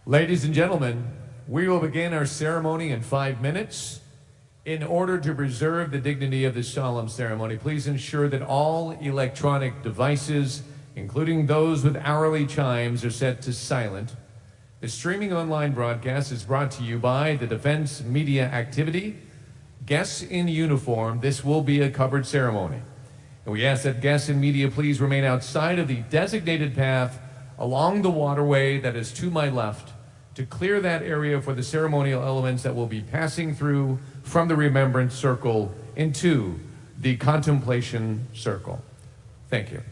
Ladies and gentlemen, we will begin our ceremony in 5 minutes. In order to preserve the dignity of this solemn ceremony, please ensure that all electronic devices, including those with hourly chimes, are set to silent. The streaming online broadcast is brought to you by the Defense Media Activity. Guests in uniform, this will be a covered ceremony. And we ask that guests and media please remain outside of the designated path along the waterway that is to my left to clear that area for the ceremonial elements that will be passing through from the Remembrance Circle into the Contemplation Circle. Thank you.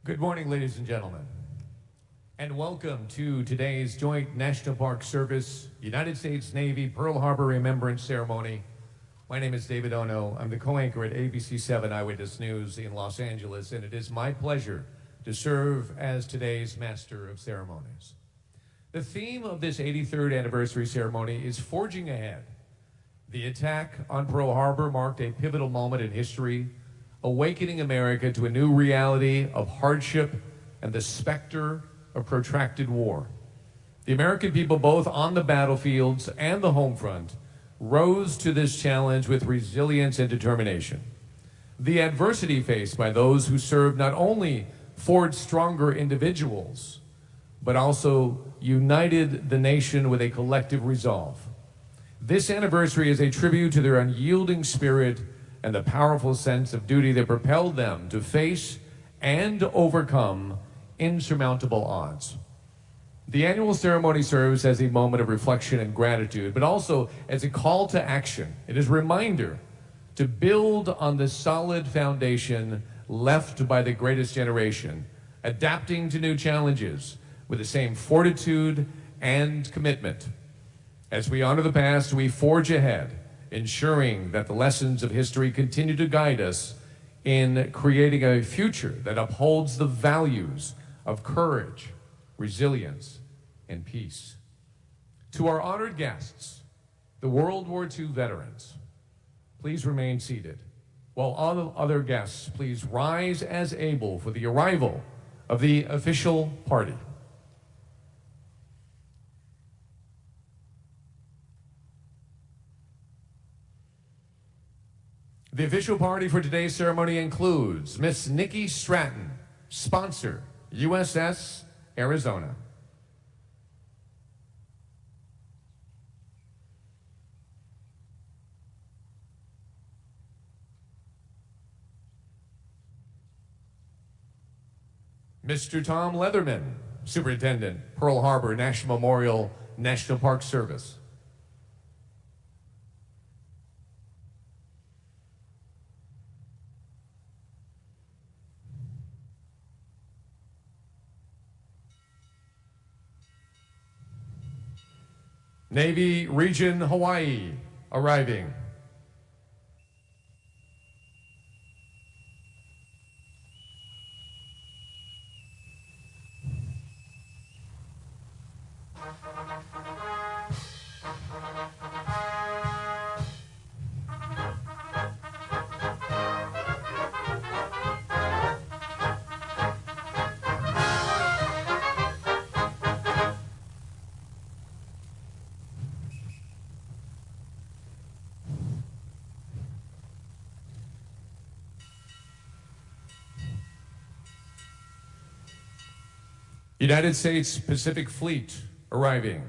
Good morning, ladies and gentlemen, and welcome to today's Joint National Park Service, United States Navy Pearl Harbor Remembrance Ceremony. My name is David Ono. I'm the co-anchor at ABC 7 Eyewitness News in Los Angeles, and it is my pleasure to serve as today's Master of Ceremonies. The theme of this 83rd anniversary ceremony is Forging Ahead. The attack on Pearl Harbor marked a pivotal moment in history, awakening America to a new reality of hardship and the specter of protracted war. The American people, both on the battlefields and the home front, rose to this challenge with resilience and determination. The adversity faced by those who served not only forged stronger individuals, but also united the nation with a collective resolve. This anniversary is a tribute to their unyielding spirit and the powerful sense of duty that propelled them to face and overcome insurmountable odds. The annual ceremony serves as a moment of reflection and gratitude, but also as a call to action. It is a reminder to build on the solid foundation left by the greatest generation, adapting to new challenges with the same fortitude and commitment. As we honor the past, we forge ahead, ensuring that the lessons of history continue to guide us in creating a future that upholds the values of courage, resilience, and peace. To our honored guests, the World War II veterans, please remain seated, while all other guests please rise as able for the arrival of the official party. The official party for today's ceremony includes Miss Nikki Stratton, sponsor, USS Arizona. Mr. Tom Leatherman, Superintendent, Pearl Harbor National Memorial National Park Service. Navy Region Hawaiʻi arriving. United States Pacific Fleet arriving.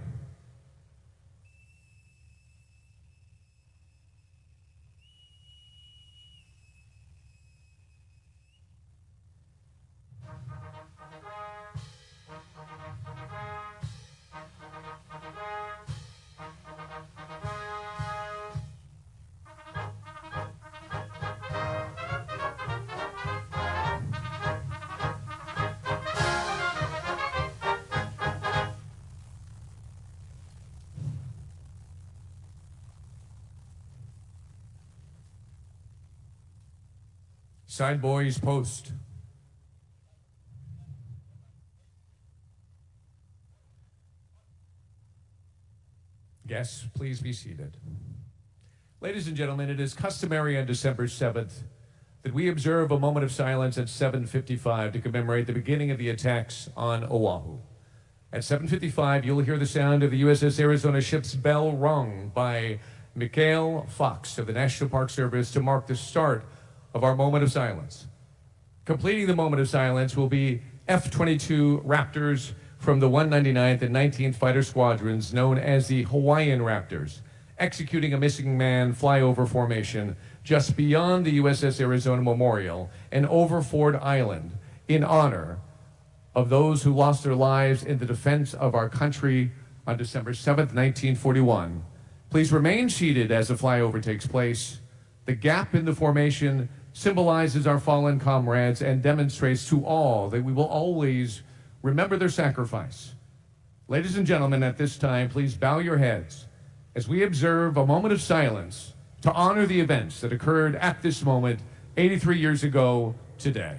Side boys post. Guests, please be seated. Ladies and gentlemen, it is customary on December 7th that we observe a moment of silence at 7:55 to commemorate the beginning of the attacks on Oahu. At 7:55, you'll hear the sound of the USS Arizona ship's bell rung by Mikhail Fox of the National Park Service to mark the start of our moment of silence. Completing the moment of silence will be F-22 Raptors from the 199th and 19th Fighter Squadrons, known as the Hawaiian Raptors, executing a missing man flyover formation just beyond the USS Arizona Memorial and over Ford Island in honor of those who lost their lives in the defense of our country on December 7th, 1941. Please remain seated as the flyover takes place. The gap in the formation symbolizes our fallen comrades and demonstrates to all that we will always remember their sacrifice. Ladies and gentlemen, at this time, please bow your heads as we observe a moment of silence to honor the events that occurred at this moment 83 years ago today.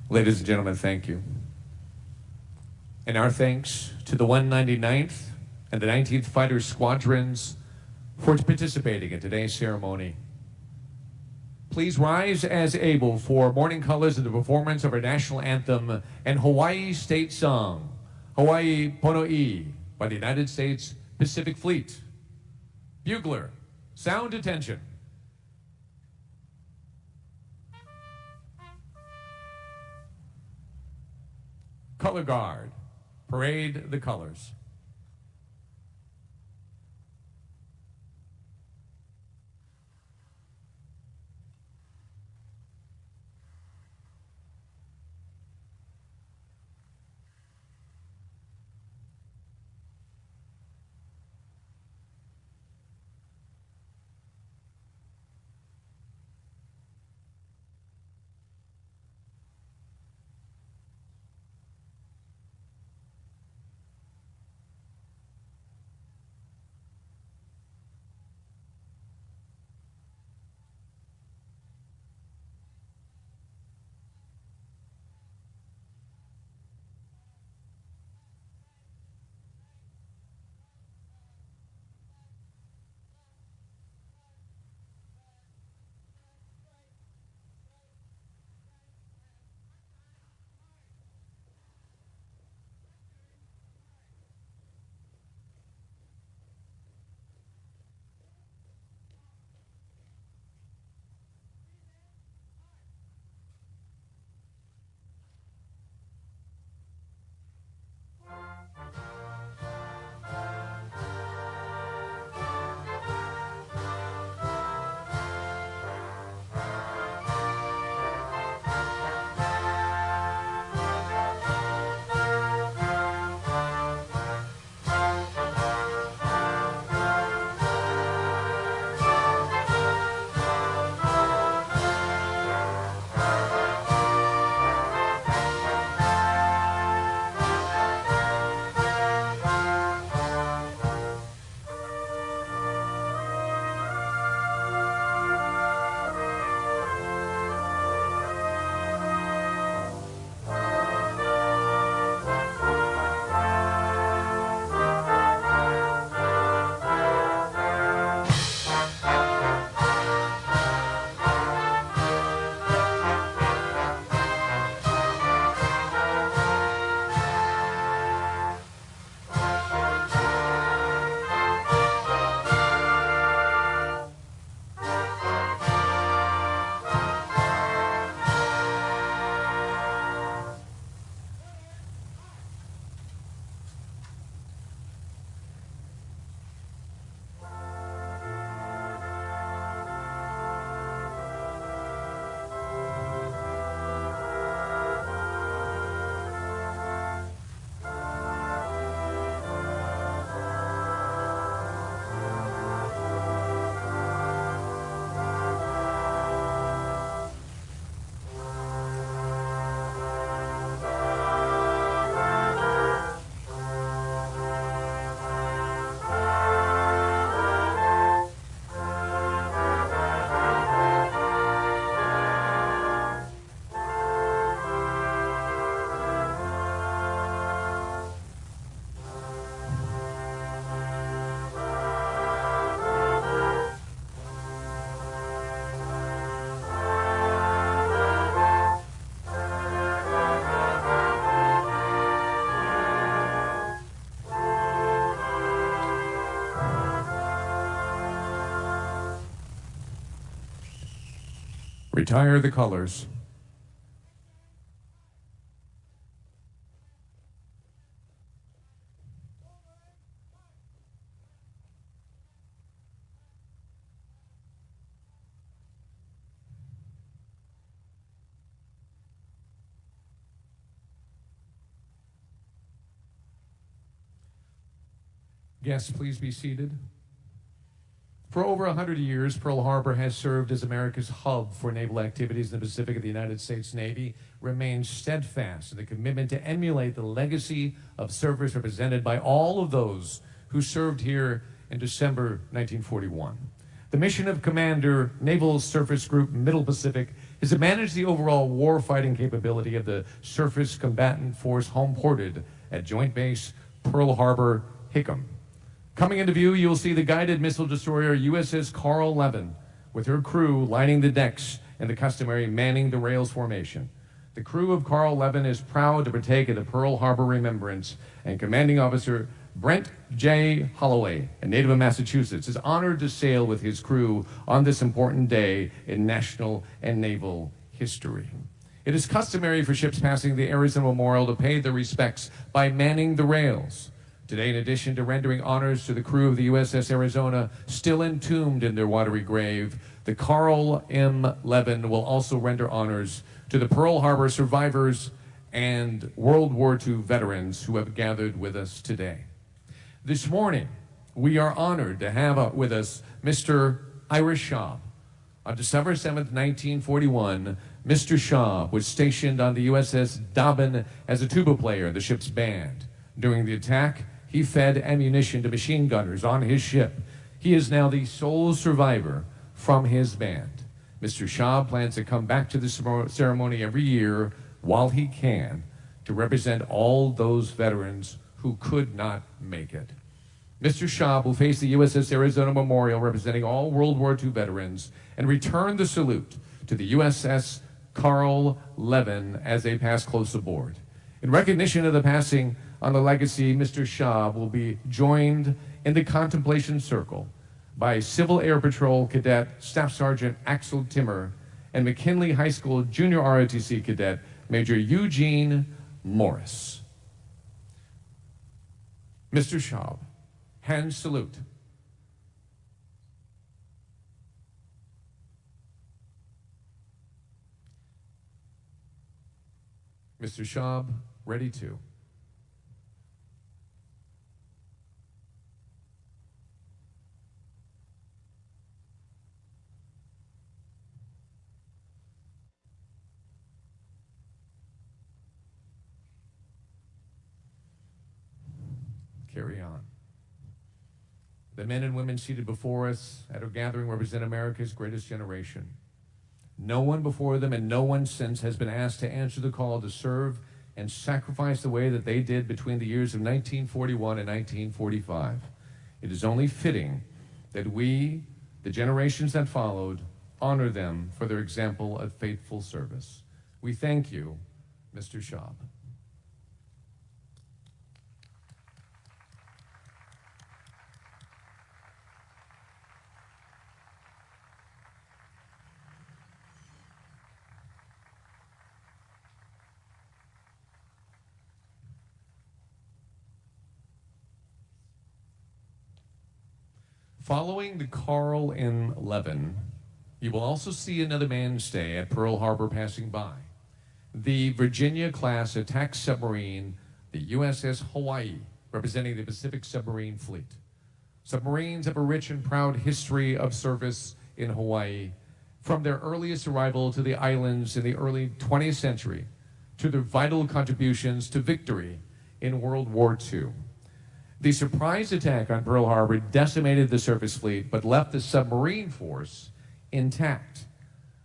Ladies and gentlemen, thank you. And our thanks to the 199th and the 19th Fighter Squadrons for participating in today's ceremony. Please rise as able for morning colors and the performance of our national anthem and Hawaii state song, Hawaii Pono'i, by the United States Pacific Fleet. Bugler, sound attention. Color Guard, parade the colors. Retire the colors. Guests, please be seated. For over 100 years, Pearl Harbor has served as America's hub for naval activities in the Pacific of the United States Navy, remains steadfast in the commitment to emulate the legacy of service represented by all of those who served here in December 1941. The mission of Commander Naval Surface Group Middle Pacific is to manage the overall war-fighting capability of the surface combatant force home-ported at Joint Base Pearl Harbor, Hickam. Coming into view, you'll see the guided missile destroyer USS Carl Levin with her crew lining the decks in the customary manning the rails formation. The crew of Carl Levin is proud to partake of the Pearl Harbor Remembrance, and Commanding Officer Brent J. Holloway, a native of Massachusetts, is honored to sail with his crew on this important day in national and naval history. It is customary for ships passing the Arizona Memorial to pay their respects by manning the rails. Today, in addition to rendering honors to the crew of the USS Arizona, still entombed in their watery grave, the Carl M. Levin will also render honors to the Pearl Harbor survivors and World War II veterans who have gathered with us today. This morning, we are honored to have with us Mr. Ira Schaub. On December 7th, 1941, Mr. Schaub was stationed on the USS Dobbin as a tuba player in the ship's band. During the attack, he fed ammunition to machine gunners on his ship. He is now the sole survivor from his band. Mr. Schaub plans to come back to the ceremony every year while he can to represent all those veterans who could not make it. Mr. Schaub will face the USS Arizona Memorial representing all World War II veterans and return the salute to the USS Carl Levin as they pass close aboard. In recognition of the passing on the legacy, Mr. Schaub will be joined in the contemplation circle by Civil Air Patrol Cadet Staff Sergeant Axel Timmer and McKinley High School Junior ROTC Cadet Major Eugene Morris. Mr. Schaub, hand salute. Mr. Schaub, ready to. Carry on. The men and women seated before us at our gathering represent America's greatest generation. No one before them and no one since has been asked to answer the call to serve and sacrifice the way that they did between the years of 1941 and 1945. It is only fitting that we, the generations that followed, honor them for their example of faithful service. We thank you, Mr. Schaub. Following the Carl M. Levin, you will also see another mainstay at Pearl Harbor passing by. The Virginia-class attack submarine, the USS Hawaii, representing the Pacific Submarine Fleet. Submarines have a rich and proud history of service in Hawaii, from their earliest arrival to the islands in the early 20th century to their vital contributions to victory in World War II. The surprise attack on Pearl Harbor decimated the surface fleet, but left the submarine force intact.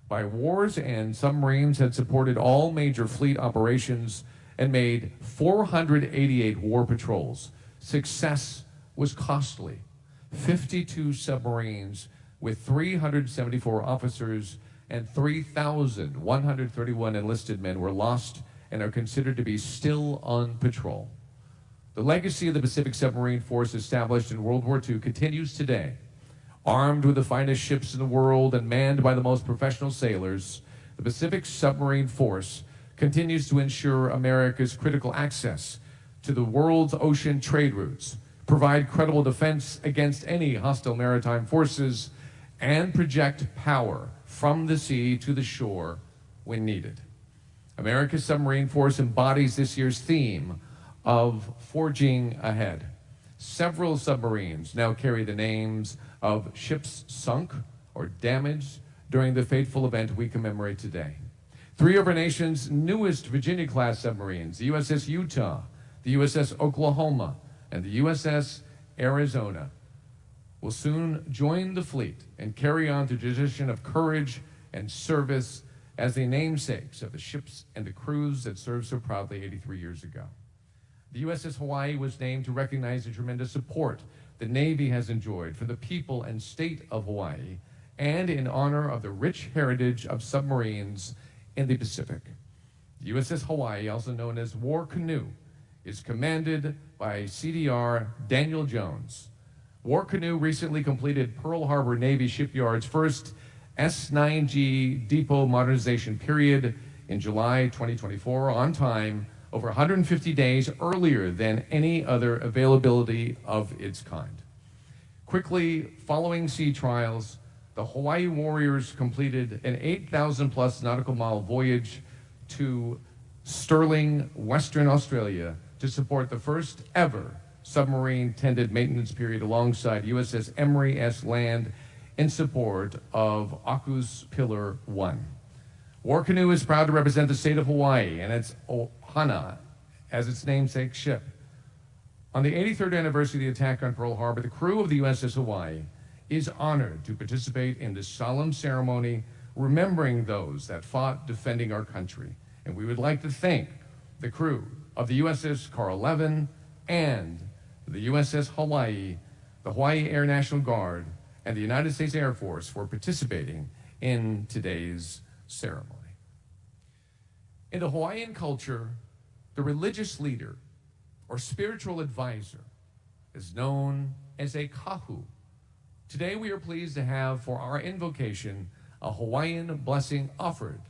By war's end, submarines had supported all major fleet operations and made 488 war patrols. Success was costly. 52 submarines with 374 officers and 3,131 enlisted men were lost and are considered to be still on patrol. The legacy of the Pacific Submarine Force established in World War II continues today. Armed with the finest ships in the world and manned by the most professional sailors, the Pacific Submarine Force continues to ensure America's critical access to the world's ocean trade routes, provide credible defense against any hostile maritime forces, and project power from the sea to the shore when needed. America's submarine force embodies this year's theme of forging ahead. Several submarines now carry the names of ships sunk or damaged during the fateful event we commemorate today. Three of our nation's newest Virginia-class submarines, the USS Utah, the USS Oklahoma, and the USS Arizona, will soon join the fleet and carry on the tradition of courage and service as the namesakes of the ships and the crews that served so proudly 83 years ago. The USS Hawaii was named to recognize the tremendous support the Navy has enjoyed from the people and state of Hawaii, and in honor of the rich heritage of submarines in the Pacific. The USS Hawaii, also known as War Canoe, is commanded by CDR Daniel Jones. War Canoe recently completed Pearl Harbor Navy Shipyard's first S-9G depot modernization period in July 2024 on time, over 150 days earlier than any other availability of its kind. Quickly following sea trials, the Hawaii Warriors completed an 8,000-plus nautical mile voyage to Stirling, Western Australia, to support the first ever submarine-tended maintenance period alongside USS Emery S. Land in support of AUKUS Pillar 1. War Canoe is proud to represent the state of Hawaii and its Ohana as its namesake ship. On the 83rd anniversary of the attack on Pearl Harbor, the crew of the USS Hawaii is honored to participate in this solemn ceremony, remembering those that fought defending our country. And we would like to thank the crew of the USS Carl Levin and the USS Hawaii, the Hawaii Air National Guard, and the United States Air Force for participating in today's ceremony. In the Hawaiian culture, the religious leader or spiritual advisor is known as a kahu. Today we are pleased to have for our invocation a Hawaiian blessing offered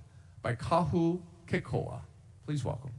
by Kahu Kekoa. Please welcome.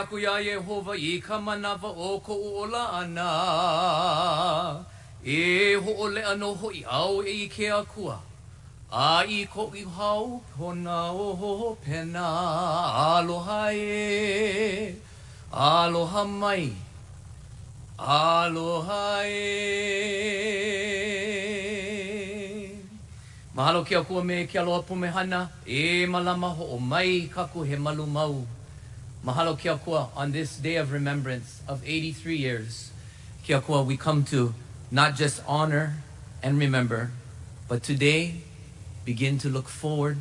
Aku ya Yehova I ka manawa o ko ola ana E ho ole ano ho I au e ke akua A I ko I hau hona o ho pena Aloha e Aloha mai Aloha e Mahalo ke akua me ke aloha pumehana E malama ho o mai kaku he malu mau Mahalo kia kua, on this day of remembrance of 83 years, kia kua, we come to not just honor and remember, but today begin to look forward,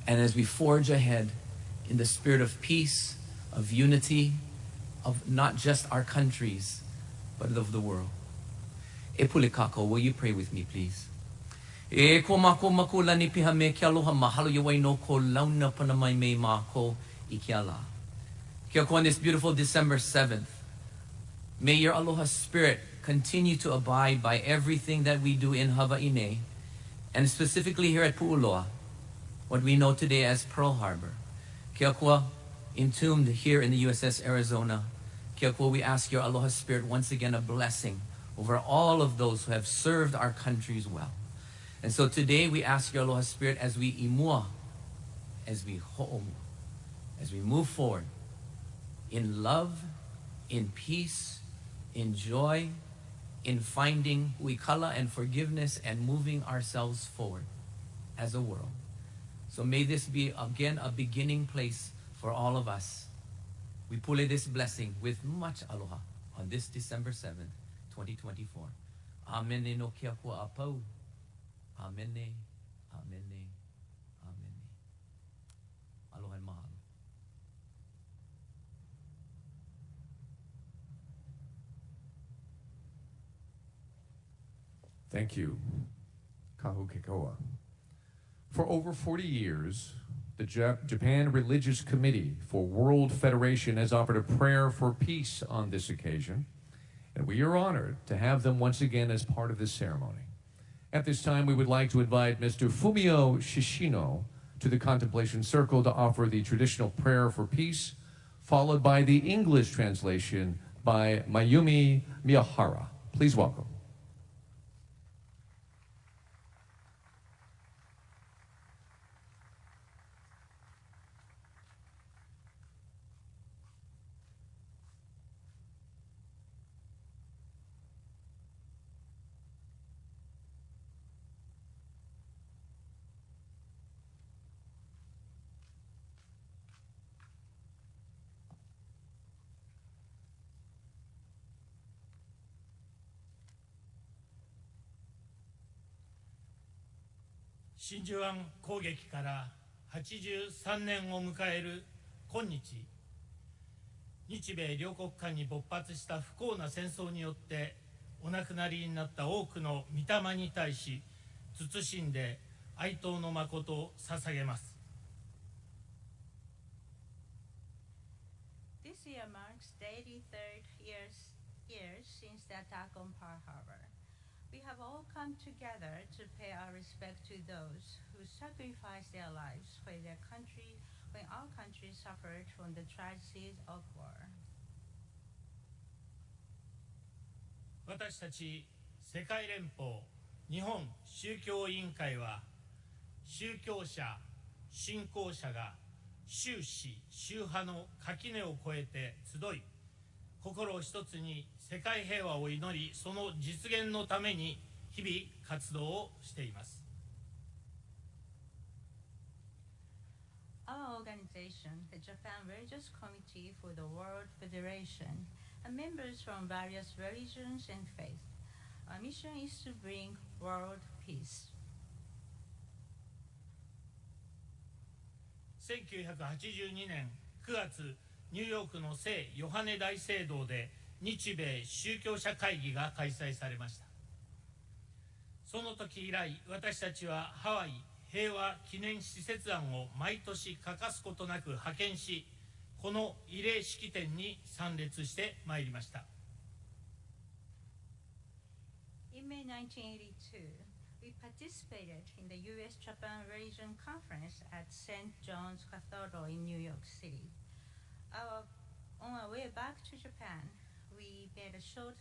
and as we forge ahead in the spirit of peace, of unity, of not just our countries, but of the world. E pule kako, will you pray with me, please? E ko mako makula ni piha me kia aloha mahalo yawai no ko launa panamai me mako I kia la. Kia kua, on this beautiful December 7th, may your aloha spirit continue to abide by everything that we do in Hawaii, and specifically here at Pu'uloa, what we know today as Pearl Harbor. Kia kua, entombed here in the USS Arizona. Kia kua, we ask your aloha spirit once again a blessing over all of those who have served our countries well. And so today we ask your aloha spirit as we imua, as we ho'omu, as we move forward, in love, in peace, in joy, in finding uikala and forgiveness and moving ourselves forward as a world. So may this be again a beginning place for all of us. We pule this blessing with much aloha on this December 7th, 2024. Amen no kia kua apau. Amen. Amen. Amen. Aloha and mahalo. Thank you, Kahu Kekoa. For over 40 years, the Japan Religious Committee for World Federation has offered a prayer for peace on this occasion, and we are honored to have them once again as part of this ceremony. At this time, we would like to invite Mr. Fumio Shishino to the Contemplation Circle to offer the traditional prayer for peace followed by the English translation by Mayumi Miyahara. Please welcome.真珠湾攻撃から83年を迎える今日、日米両国間に勃発した不幸な戦争によってお亡くなりになった多くの御霊に対し謹んで哀悼の誠を捧げます。This year marks the 83rd year since the attack on Pearl Harbor. We have all come together to pay our respect to those who sacrificed their lives for their country when our country suffered from the tragedies of war. 私たち世界連邦日本宗教委員会は、宗教者、信仰者が宗旨、宗派の垣根を越えて集い、心を一つに世界平和を祈り、その実現のために日々活動をしています。Our organization, the Japan Religious Committee for the World Federation, and members from various religions and faiths. Our mission is to bring world peace. 1982年9月、ニューヨークの聖ヨハネ大聖堂で日米宗教者会議が開催されました。その時以来、私たちはハワイ平和記念施設案を毎年欠かすことなく派遣し、この慰霊式典に参列してまいりました。In May 1982, we participated in the U.S.-Japan Religion Conference at St. John's Cathedral in New York City. On our way back to Japan, we made a short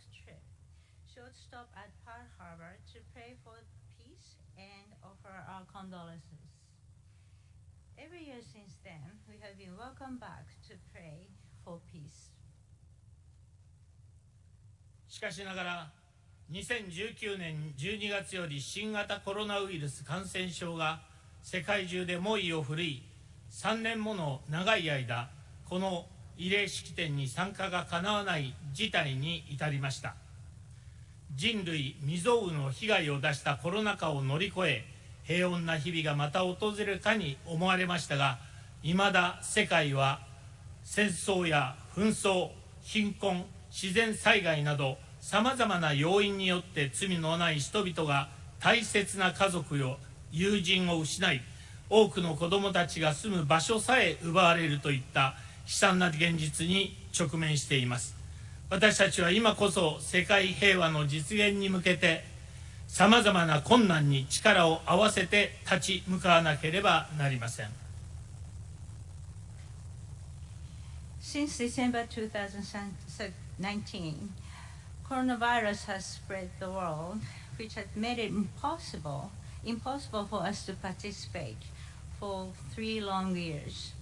stop at Pearl Harbor to pray for peace and offer our condolences. Every year since then, we have been welcomed back to pray for peace. しかしながら、2019年12月より新型コロナウイルス感染症が世界中で猛威を振るい、3年もの長い間、この慰霊式典に参加がかなわない事態に至りました。人類未曾有の被害を出したコロナ禍を乗り越え、平穏な日々がまた訪れるかに思われましたが、いまだ世界は戦争や紛争、貧困、自然災害などさまざまな要因によって罪のない人々が大切な家族や友人を失い、多くの子どもたちが住む場所さえ奪われるといった悲惨な現実に直面しています。私たちは今こそ世界平和の実現に向けてさまざまな困難に力を合わせて立ち向かわなければなりません。Since December 2019, coronavirus has spread the world, which has made it impossible for us to participate for 3 long years.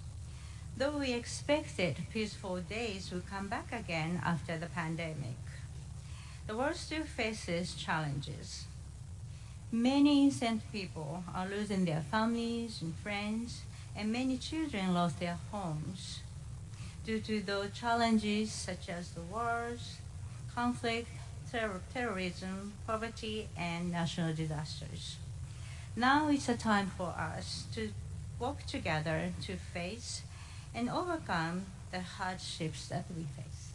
Though we expected peaceful days would come back again after the pandemic, the world still faces challenges. Many innocent people are losing their families and friends, and many children lost their homes due to those challenges such as the wars, conflict, terrorism, poverty, and national disasters. Now is a time for us to work together to face and overcome the hardships that we face.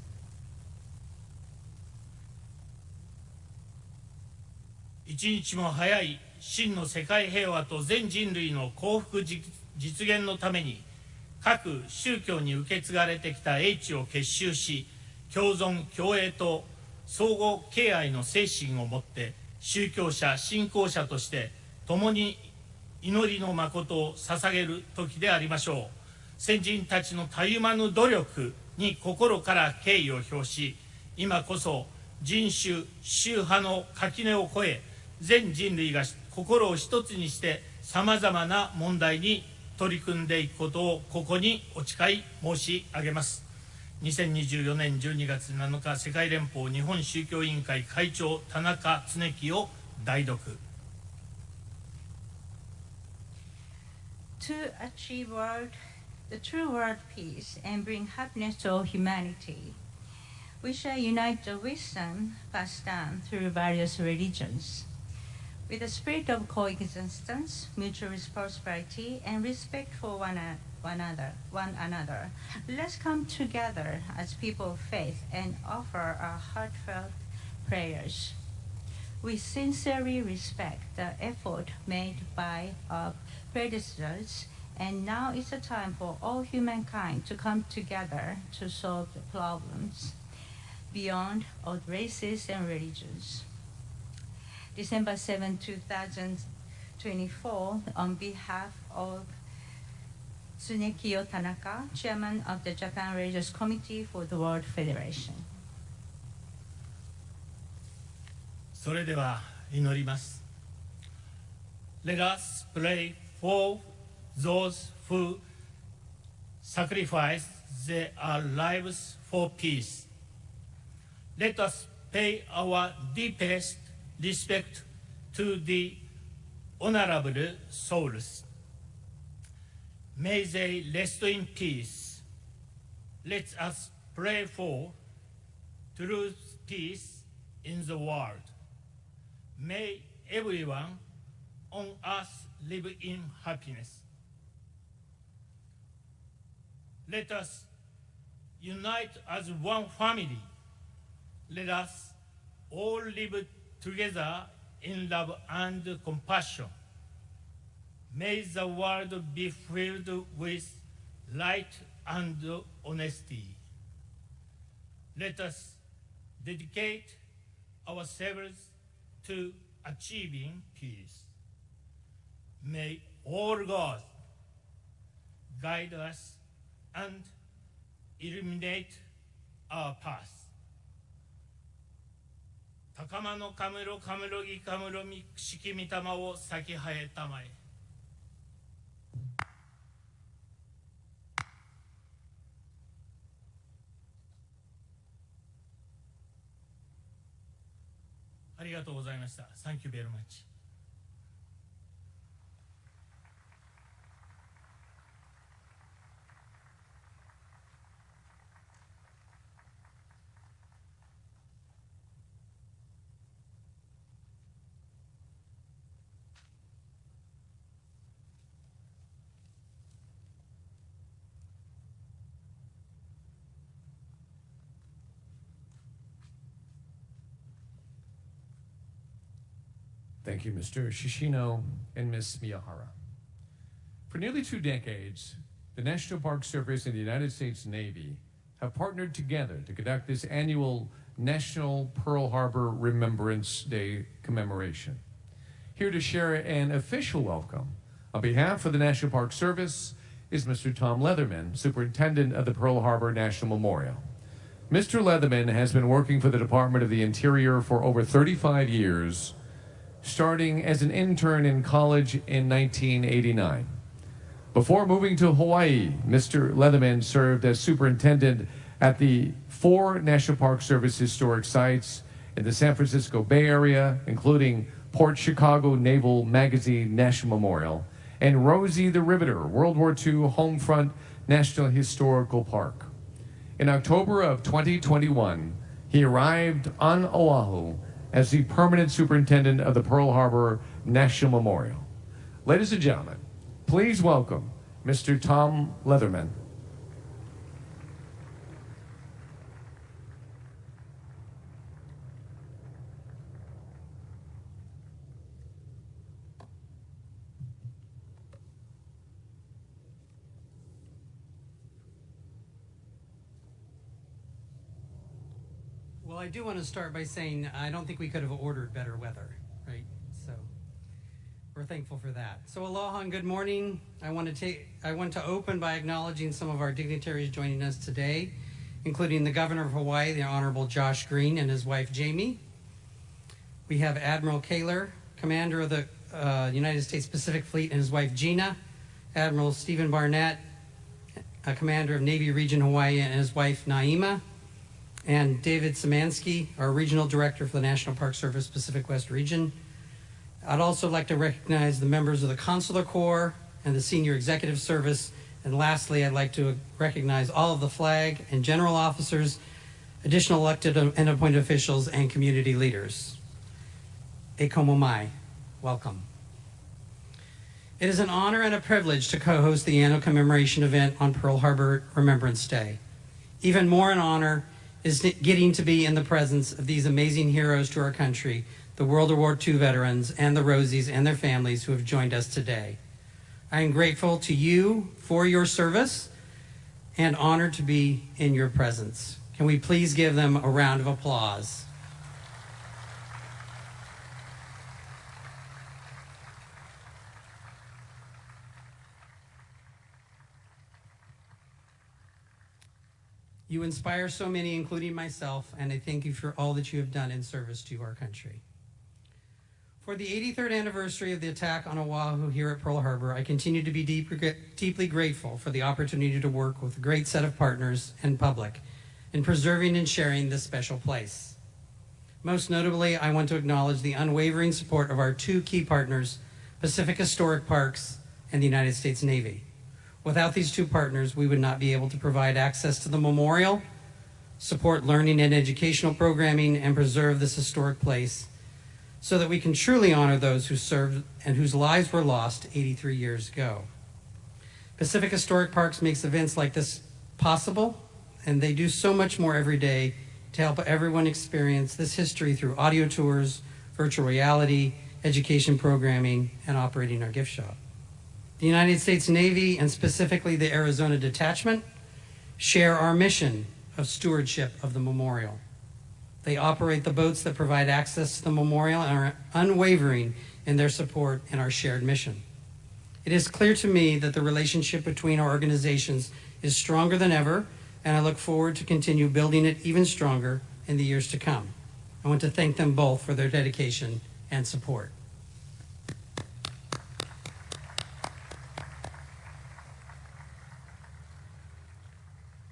一日も早い真の世界平和と全人類の幸福実現のために、各宗教に受け継がれてきた英知を結集し、共存共栄と相互敬愛の精神を持って宗教者信仰者として共に祈りの誠を捧げる時でありましょう。先人たちのたゆまぬ努力に心から敬意を表し、今こそ人種、宗派の垣根を越え、全人類が心を一つにしてさまざまな問題に取り組んでいくことをここにお誓い申し上げます。2024年12月7日、世界連邦日本宗教委員会会長田中恒樹を代読。To achieve the true world peace and bring happiness to all humanity, we shall unite the wisdom passed down through various religions. With a spirit of coexistence, mutual prosperity, and respect for one another, let's come together as people of faith and offer our heartfelt prayers. We sincerely respect the effort made by our predecessors, and now is the time for all humankind to come together to solve the problems beyond all races and religions. December 7, 2024, on behalf of Tsunekiyo Tanaka, Chairman of the Japan Religious Committee for the World Federation. それでは祈ります。Let us pray for those who sacrifice their lives for peace. Let us pay our deepest respect to the honorable souls. May they rest in peace. Let us pray for true peace in the world. May everyone on earth live in happiness. Let us unite as one family. Let us all live together in love and compassion. May the world be filled with light and honesty. Let us dedicate ourselves to achieving peace. May all God guide us and illuminate our path. 高間のカムロカムロギカムロミシキミタマを咲き生えたまえ。ありがとうございました。Thank you very much. Thank you, Mr. Shishino and Ms. Miyahara. For nearly 2 decades, the National Park Service and the United States Navy have partnered together to conduct this annual National Pearl Harbor Remembrance Day commemoration. Here to share an official welcome on behalf of the National Park Service is Mr. Tom Leatherman, Superintendent of the Pearl Harbor National Memorial. Mr. Leatherman has been working for the Department of the Interior for over 35 years, starting as an intern in college in 1989. Before moving to Hawaii, Mr. Leatherman served as superintendent at the 4 National Park Service historic sites in the San Francisco Bay Area, including Port Chicago Naval Magazine National Memorial and Rosie the Riveter World War II Homefront National Historical Park. In October of 2021, he arrived on Oahu as the permanent superintendent of the Pearl Harbor National Memorial. Ladies and gentlemen, please welcome Mr. Tom Leatherman. Well, I do want to start by saying I don't think we could have ordered better weather, right? So We're thankful for that. So aloha and good morning. I want to open by acknowledging some of our dignitaries joining us today, including the Governor of Hawaii, the Honorable Josh Green, and his wife Jamie. We have Admiral Kaler, Commander of the United States Pacific Fleet, and his wife Gina, Admiral Stephen Barnett, Commander of Navy Region Hawaii, and his wife Naima, and David Szymanski, our Regional Director for the National Park Service Pacific West Region. I'd also like to recognize the members of the Consular Corps and the Senior Executive Service. And lastly, I'd like to recognize all of the flag and general officers, additional elected and appointed officials, and community leaders. E komo mai. Welcome. It is an honor and a privilege to co-host the annual commemoration event on Pearl Harbor Remembrance Day. Even more an honor is getting to be in the presence of these amazing heroes to our country, the World War II veterans, and the Rosies and their families who have joined us today. I am grateful to you for your service and honored to be in your presence. Can we please give them a round of applause? You inspire so many, including myself, and I thank you for all that you have done in service to our country. For the 83rd anniversary of the attack on Oahu here at Pearl Harbor, I continue to be deeply grateful for the opportunity to work with a great set of partners and public in preserving and sharing this special place. Most notably, I want to acknowledge the unwavering support of our two key partners, Pacific Historic Parks and the United States Navy. Without these two partners, we would not be able to provide access to the memorial, support learning and educational programming, and preserve this historic place so that we can truly honor those who served and whose lives were lost 83 years ago. Pacific Historic Parks makes events like this possible, and they do so much more every day to help everyone experience this history through audio tours, virtual reality, education programming, and operating our gift shop. The United States Navy, and specifically the Arizona Detachment, share our mission of stewardship of the memorial. They operate the boats that provide access to the memorial and are unwavering in their support in our shared mission. It is clear to me that the relationship between our organizations is stronger than ever, and I look forward to continue building it even stronger in the years to come. I want to thank them both for their dedication and support.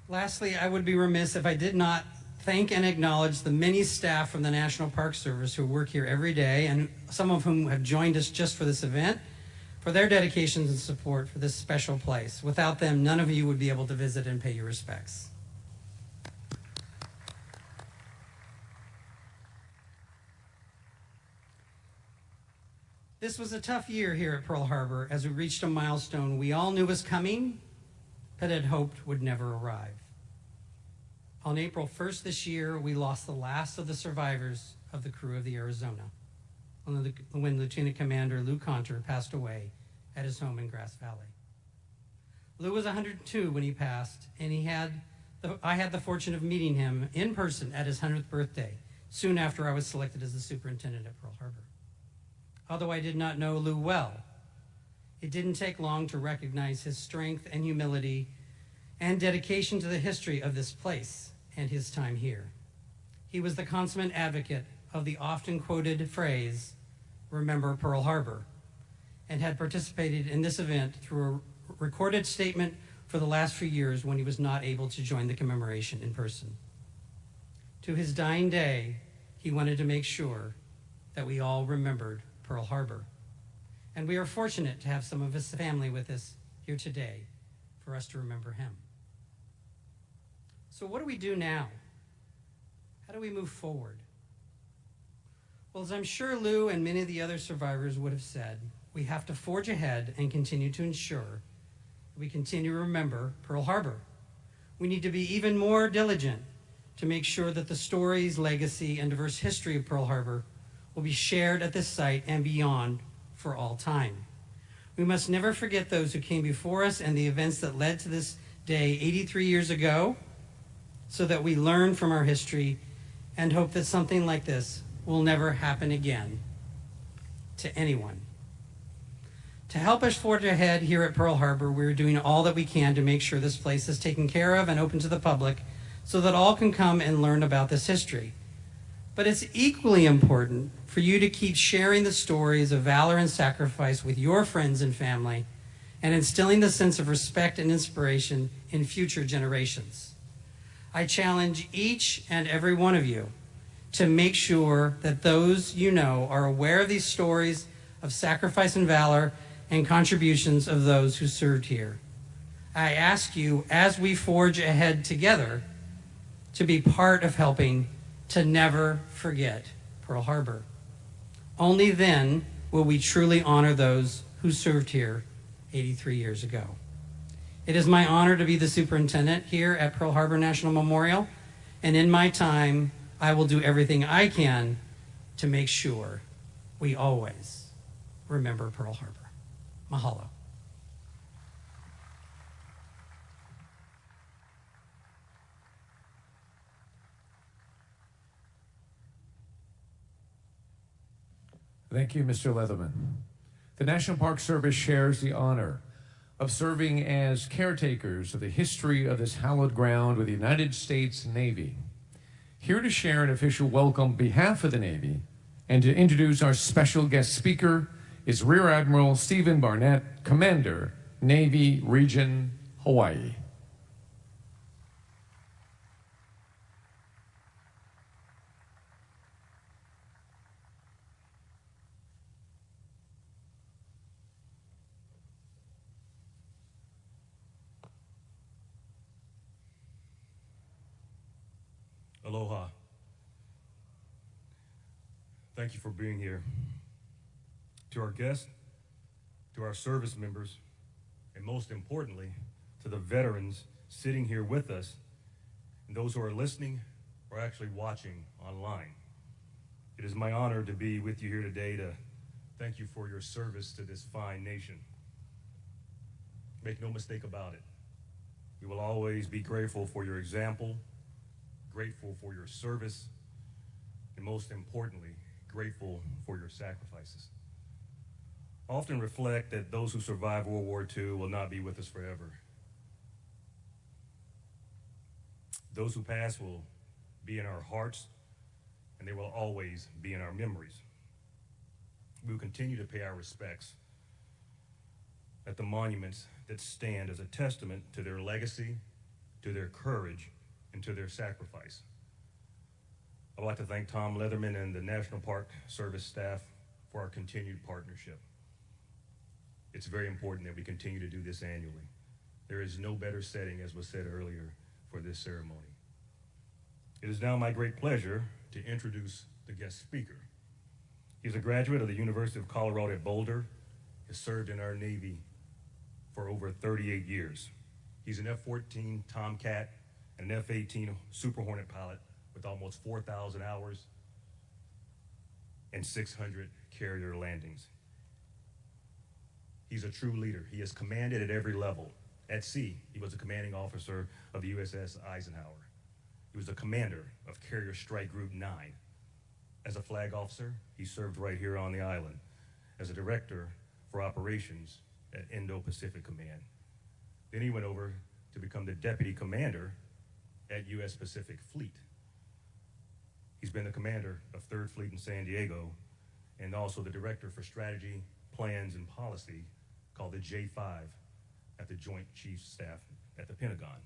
Lastly, I would be remiss if I did not thank and acknowledge the many staff from the National Park Service who work here every day, and some of whom have joined us just for this event, for their dedications and support for this special place. Without them, none of you would be able to visit and pay your respects. This was a tough year here at Pearl Harbor as we reached a milestone we all knew was coming, but had hoped would never arrive. On April 1st this year, we lost the last of the survivors of the crew of the Arizona when Lieutenant Commander Lou Conter passed away at his home in Grass Valley. Lou was 102 when he passed, and I had the fortune of meeting him in person at his 100th birthday, soon after I was selected as the superintendent at Pearl Harbor. Although I did not know Lou well, it didn't take long to recognize his strength and humility and dedication to the history of this place and his time here. He was the consummate advocate of the often quoted phrase, "Remember Pearl Harbor," and had participated in this event through a recorded statement for the last few years when he was not able to join the commemoration in person. To his dying day, he wanted to make sure that we all remembered Pearl Harbor. And we are fortunate to have some of his family with us here today for us to remember him. So what do we do now? How do we move forward? Well, as I'm sure Lou and many of the other survivors would have said, we have to forge ahead and continue to ensure that we continue to remember Pearl Harbor. We need to be even more diligent to make sure that the stories, legacy, and diverse history of Pearl Harbor will be shared at this site and beyond for all time. We must never forget those who came before us and the events that led to this day 83 years ago, so that we learn from our history and hope that something like this will never happen again to anyone. To help us forge ahead here at Pearl Harbor, we're doing all that we can to make sure this place is taken care of and open to the public so that all can come and learn about this history. But it's equally important for you to keep sharing the stories of valor and sacrifice with your friends and family and instilling the sense of respect and inspiration in future generations. I challenge each and every one of you to make sure that those you know are aware of these stories of sacrifice and valor and contributions of those who served here. I ask you, as we forge ahead together, to be part of helping to never forget Pearl Harbor. Only then will we truly honor those who served here 83 years ago. It is my honor to be the superintendent here at Pearl Harbor National Memorial, and in my time, I will do everything I can to make sure we always remember Pearl Harbor. Mahalo. Thank you, Mr. Leatherman. The National Park Service shares the honor of serving as caretakers of the history of this hallowed ground with the United States Navy. Here to share an official welcome on behalf of the Navy and to introduce our special guest speaker is Rear Admiral Stephen Barnett, Commander, Navy Region, Hawaii. Aloha. Thank you for being here. To our guests, to our service members, and most importantly, to the veterans sitting here with us, and those who are listening or actually watching online. It is my honor to be with you here today to thank you for your service to this fine nation. Make no mistake about it. We will always be grateful for your example, grateful for your service, and most importantly, grateful for your sacrifices. I often reflect that those who survived World War II will not be with us forever. Those who pass will be in our hearts, and they will always be in our memories. We will continue to pay our respects at the monuments that stand as a testament to their legacy, to their courage, and to their sacrifice. I'd like to thank Tom Leatherman and the National Park Service staff for our continued partnership. It's very important that we continue to do this annually. There is no better setting, as was said earlier, for this ceremony. It is now my great pleasure to introduce the guest speaker. He's a graduate of the University of Colorado at Boulder, has served in our Navy for over 38 years. He's an F-14 Tomcat and an F-18 Super Hornet pilot with almost 4,000 hours and 600 carrier landings. He's a true leader. He has commanded at every level. At sea, he was a commanding officer of the USS Eisenhower. He was a commander of Carrier Strike Group 9. As a flag officer, he served right here on the island as a director for operations at Indo-Pacific Command. Then he went over to become the deputy commander at U.S. Pacific Fleet. He's been the commander of 3rd Fleet in San Diego and also the director for strategy, plans, and policy called the J5 at the Joint Chiefs Staff at the Pentagon.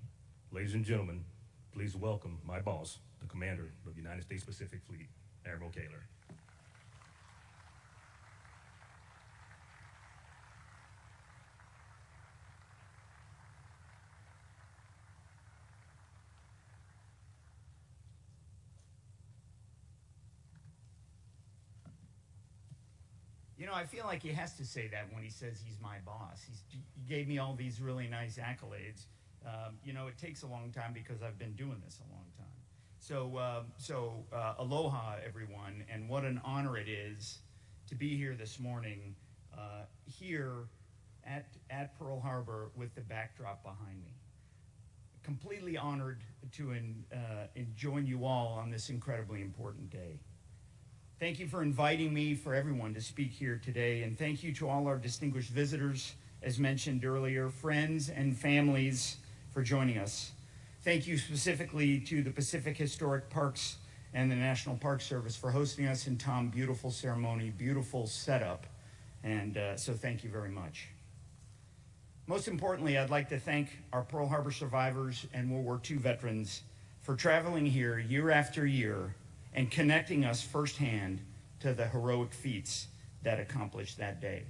Ladies and gentlemen, please welcome my boss, the commander of the United States Pacific Fleet, Admiral Kaler. You know, I feel like he has to say that when he says he's my boss. He gave me all these really nice accolades. You know, it takes a long time because I've been doing this a long time. So aloha, everyone, and what an honor it is to be here this morning, here at Pearl Harbor with the backdrop behind me. Completely honored to join you all on this incredibly important day. Thank you for inviting me, for everyone, to speak here today. And thank you to all our distinguished visitors, as mentioned earlier, friends and families for joining us. Thank you specifically to the Pacific Historic Parks and the National Park Service for hosting us. And Tom, beautiful ceremony, beautiful setup. And so thank you very much. Most importantly, I'd like to thank our Pearl Harbor survivors and World War II veterans for traveling here year after year and connecting us firsthand to the heroic feats that accomplished that day.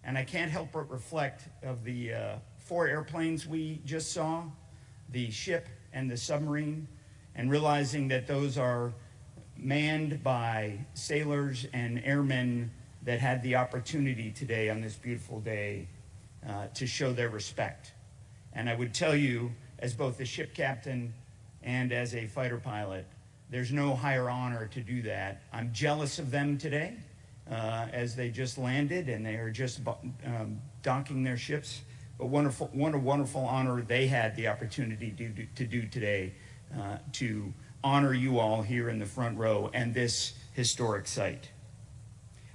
And I can't help but reflect of the 4 airplanes we just saw, the ship and the submarine, and realizing that those are manned by sailors and airmen that had the opportunity today on this beautiful day to show their respect. And I would tell you, as both a ship captain and as a fighter pilot, there's no higher honor to do that. I'm jealous of them today as they just landed and they are just docking their ships. But what a wonderful honor they had the opportunity to do today to honor you all here in the front row and this historic site.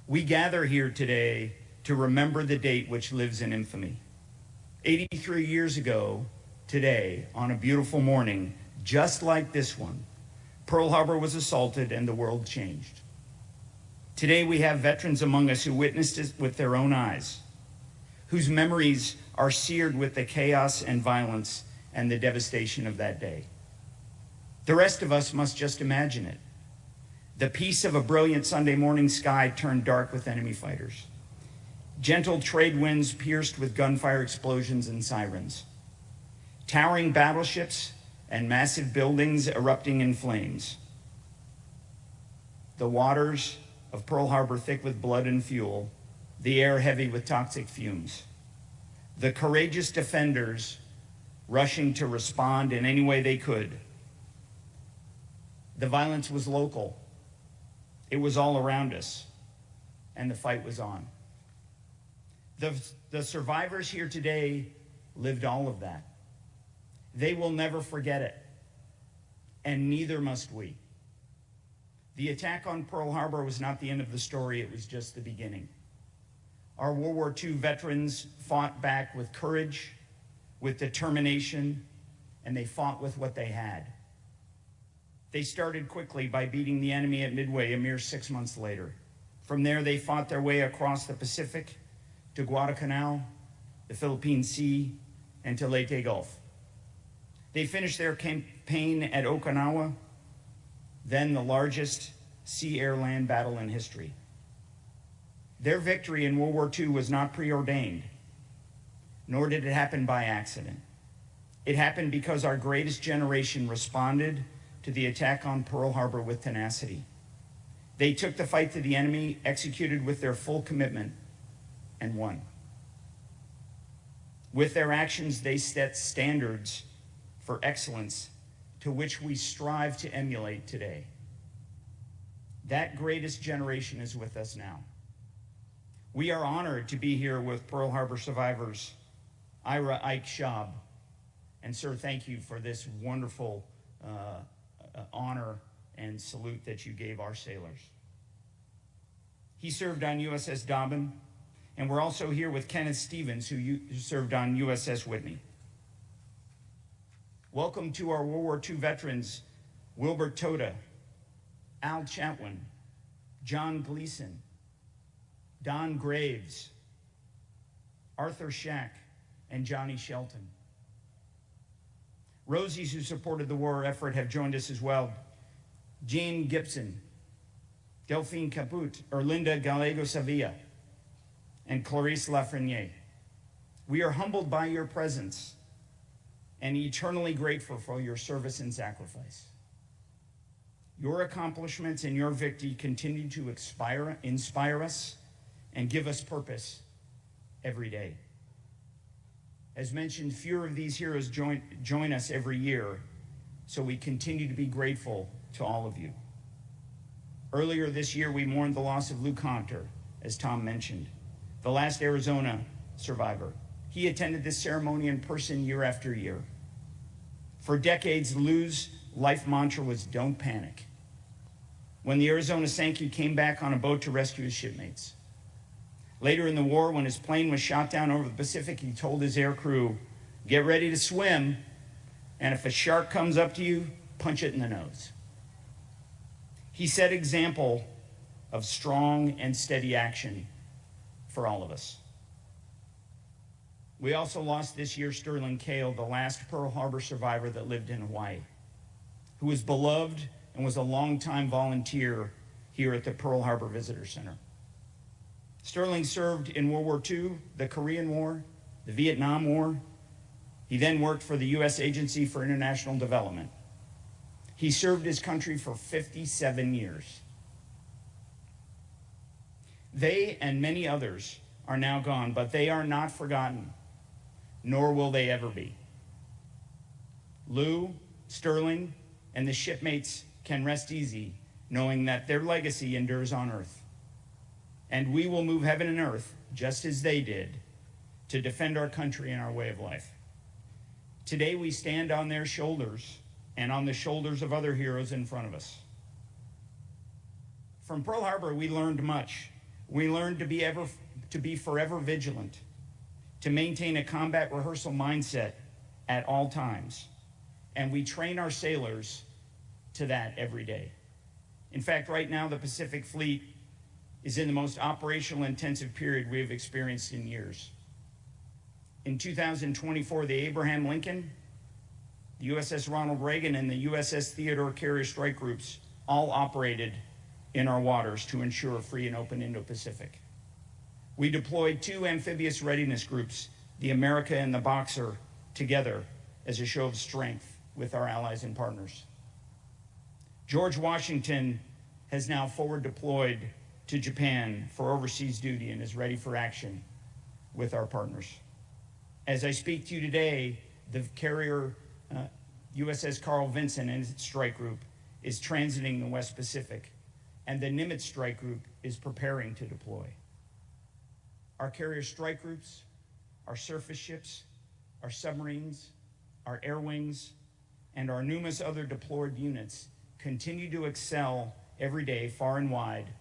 We gather here today to remember the date which lives in infamy. 83 years ago today, on a beautiful morning, just like this one, Pearl Harbor was assaulted and the world changed. Today we have veterans among us who witnessed it with their own eyes, whose memories are seared with the chaos and violence and the devastation of that day. The rest of us must just imagine it. The peace of a brilliant Sunday morning sky turned dark with enemy fighters. Gentle trade winds pierced with gunfire explosions and sirens. Towering battleships and massive buildings erupting in flames. The waters of Pearl Harbor thick with blood and fuel, the air heavy with toxic fumes. The courageous defenders rushing to respond in any way they could. The violence was local. It was all around us, and the fight was on. The survivors here today lived all of that. They will never forget it, and neither must we. The attack on Pearl Harbor was not the end of the story, it was just the beginning. Our World War II veterans fought back with courage, with determination, and they fought with what they had. They started quickly by beating the enemy at Midway a mere 6 months later. From there, they fought their way across the Pacific to Guadalcanal, the Philippine Sea, and to Leyte Gulf. They finished their campaign at Okinawa, then the largest sea-air-land battle in history. Their victory in World War II was not preordained, nor did it happen by accident. It happened because our greatest generation responded to the attack on Pearl Harbor with tenacity. They took the fight to the enemy, executed with their full commitment, and won. With their actions, they set standards for excellence to which we strive to emulate today. That greatest generation is with us now. We are honored to be here with Pearl Harbor survivors, Ira Ike Schaub. And sir, thank you for this wonderful honor and salute that you gave our sailors. He served on USS Dobbin, and we're also here with Kenneth Stevens, who served on USS Whitney. Welcome to our World War II veterans, Wilbert Toda, Al Chatwin, John Gleason, Don Graves, Arthur Shack, and Johnny Shelton. Rosies who supported the war effort have joined us as well. Jean Gibson, Delphine Caput, Erlinda Gallego Sevilla, and Clarice Lafreniere. We are humbled by your presence and eternally grateful for your service and sacrifice. Your accomplishments and your victory continue to inspire us and give us purpose every day. As mentioned, fewer of these heroes join us every year, so we continue to be grateful to all of you. Earlier this year, we mourned the loss of Luke Hunter, as Tom mentioned, the last Arizona survivor. He attended this ceremony in person year after year. For decades, Lou's life mantra was "Don't panic." When the Arizona sank, he came back on a boat to rescue his shipmates. Later in the war, when his plane was shot down over the Pacific, he told his air crew, "Get ready to swim, and if a shark comes up to you, punch it in the nose." He set example of strong and steady action for all of us. We also lost this year Sterling Cale, the last Pearl Harbor survivor that lived in Hawaii, who was beloved and was a longtime volunteer here at the Pearl Harbor Visitor Center. Sterling served in World War II, the Korean War, the Vietnam War. He then worked for the U.S. Agency for International Development. He served his country for 57 years. They and many others are now gone, but they are not forgotten, nor will they ever be. Lou, Sterling, and the shipmates can rest easy knowing that their legacy endures on earth. And we will move heaven and earth, just as they did, to defend our country and our way of life. Today we stand on their shoulders and on the shoulders of other heroes in front of us. From Pearl Harbor, we learned much. We learned to be forever vigilant, to maintain a combat rehearsal mindset at all times. And we train our sailors to that every day. In fact, right now, the Pacific Fleet is in the most operational intensive period we have experienced in years. In 2024, the Abraham Lincoln, the USS Ronald Reagan, and the USS Theodore carrier strike groups all operated in our waters to ensure a free and open Indo-Pacific. We deployed 2 amphibious readiness groups, the America and the Boxer, together as a show of strength with our allies and partners. George Washington has now forward deployed to Japan for overseas duty and is ready for action with our partners. As I speak to you today, the carrier USS Carl Vinson and its strike group is transiting the West Pacific, and the Nimitz strike group is preparing to deploy. Our carrier strike groups, our surface ships, our submarines, our air wings, and our numerous other deployed units continue to excel every day far and wide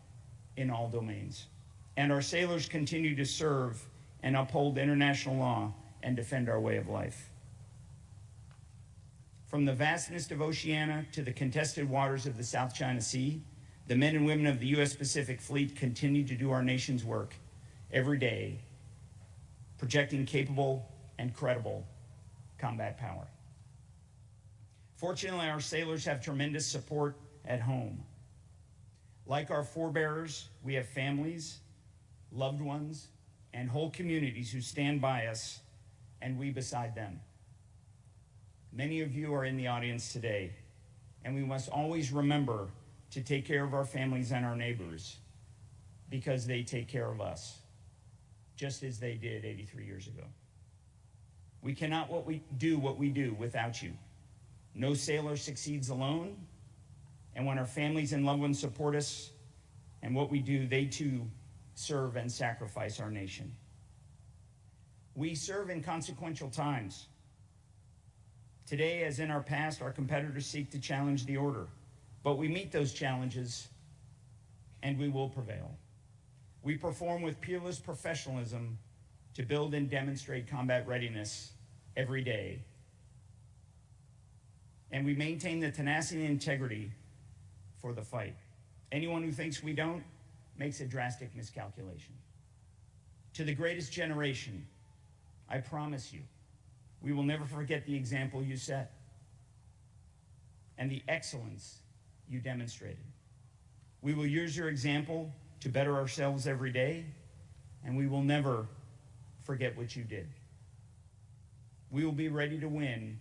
in all domains. And our sailors continue to serve and uphold international law and defend our way of life. From the vastness of Oceania to the contested waters of the South China Sea, the men and women of the U.S. Pacific Fleet continue to do our nation's work every day, projecting capable and credible combat power. Fortunately, our sailors have tremendous support at home. Like our forebearers, we have families, loved ones, and whole communities who stand by us, and we beside them. Many of you are in the audience today, and we must always remember to take care of our families and our neighbors, because they take care of us, just as they did 83 years ago. We cannot do what we do without you. No sailor succeeds alone, and when our families and loved ones support us and what we do, they too serve and sacrifice our nation. We serve in consequential times. Today, as in our past, our competitors seek to challenge the order, but we meet those challenges and we will prevail. We perform with peerless professionalism to build and demonstrate combat readiness every day. And we maintain the tenacity and integrity for the fight. Anyone who thinks we don't makes a drastic miscalculation. To the greatest generation, I promise you, we will never forget the example you set and the excellence you demonstrated. We will use your example to better ourselves every day, and we will never forget what you did. We will be ready to win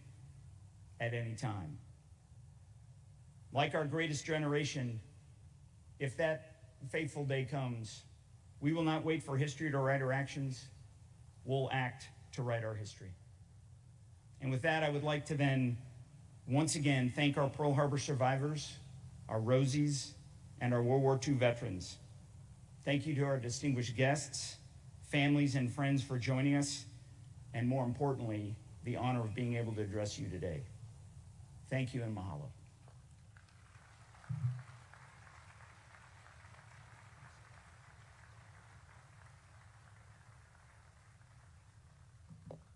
at any time. Like our greatest generation, if that fateful day comes, we will not wait for history to write our actions. We'll act to write our history. And with that, I would like to then once again thank our Pearl Harbor survivors, our Rosies, and our World War II veterans. Thank you to our distinguished guests, families, and friends for joining us, and more importantly, the honor of being able to address you today. Thank you and mahalo.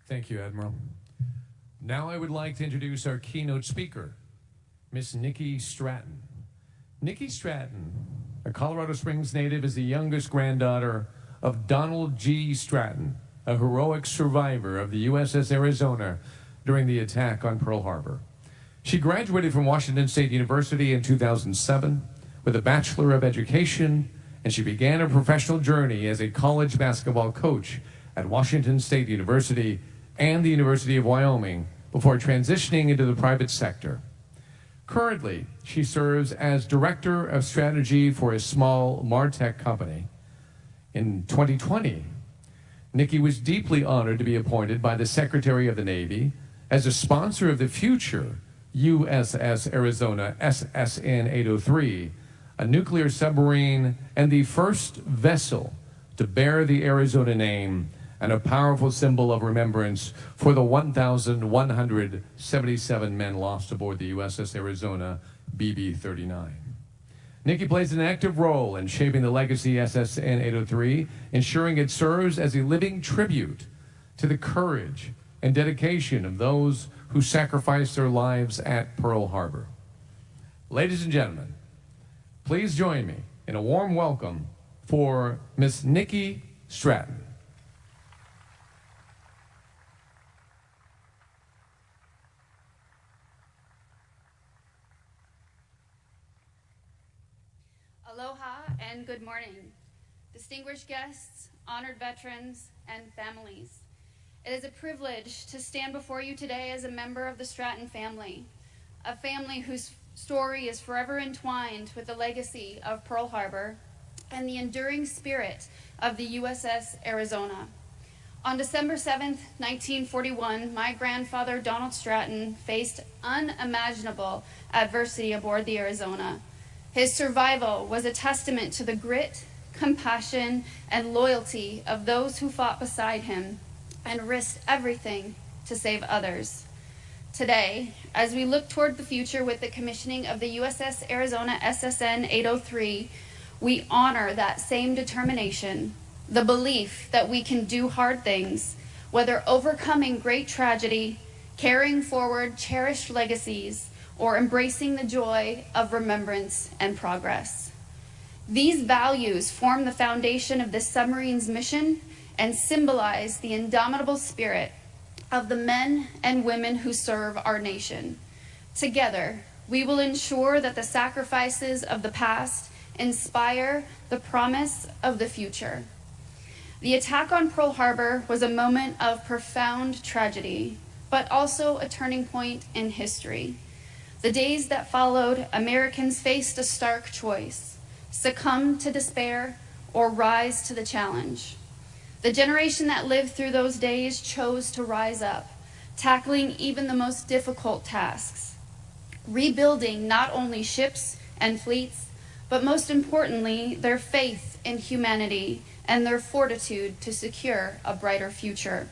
Thank you, Admiral. Now I would like to introduce our keynote speaker, Miss Nikki Stratton. Nikki Stratton, a Colorado Springs native, is the youngest granddaughter of Donald G. Stratton, a heroic survivor of the USS Arizona during the attack on Pearl Harbor. She graduated from Washington State University in 2007 with a Bachelor of Education, and she began her professional journey as a college basketball coach at Washington State University and the University of Wyoming before transitioning into the private sector. Currently, she serves as Director of Strategy for a small MarTech company. In 2020, Nikki was deeply honored to be appointed by the Secretary of the Navy as a sponsor of the future USS Arizona SSN 803, a nuclear submarine and the first vessel to bear the Arizona name and a powerful symbol of remembrance for the 1,177 men lost aboard the USS Arizona BB-39. Nikki plays an active role in shaping the legacy SSN 803, ensuring it serves as a living tribute to the courage and dedication of those who sacrificed their lives at Pearl Harbor. Ladies and gentlemen, please join me in a warm welcome for Miss Nikki Stratton. Aloha and good morning, distinguished guests, honored veterans, and families. It is a privilege to stand before you today as a member of the Stratton family, a family whose story is forever entwined with the legacy of Pearl Harbor and the enduring spirit of the USS Arizona. On December 7th, 1941, my grandfather, Donald Stratton, faced unimaginable adversity aboard the Arizona. His survival was a testament to the grit, compassion, and loyalty of those who fought beside him and risked everything to save others. Today, as we look toward the future with the commissioning of the USS Arizona SSN 803, we honor that same determination, the belief that we can do hard things, whether overcoming great tragedy, carrying forward cherished legacies, or embracing the joy of remembrance and progress. These values form the foundation of this submarine's mission and symbolize the indomitable spirit of the men and women who serve our nation. Together, we will ensure that the sacrifices of the past inspire the promise of the future. The attack on Pearl Harbor was a moment of profound tragedy, but also a turning point in history. The days that followed, Americans faced a stark choice: succumb to despair or rise to the challenge. The generation that lived through those days chose to rise up, tackling even the most difficult tasks, rebuilding not only ships and fleets, but most importantly, their faith in humanity and their fortitude to secure a brighter future.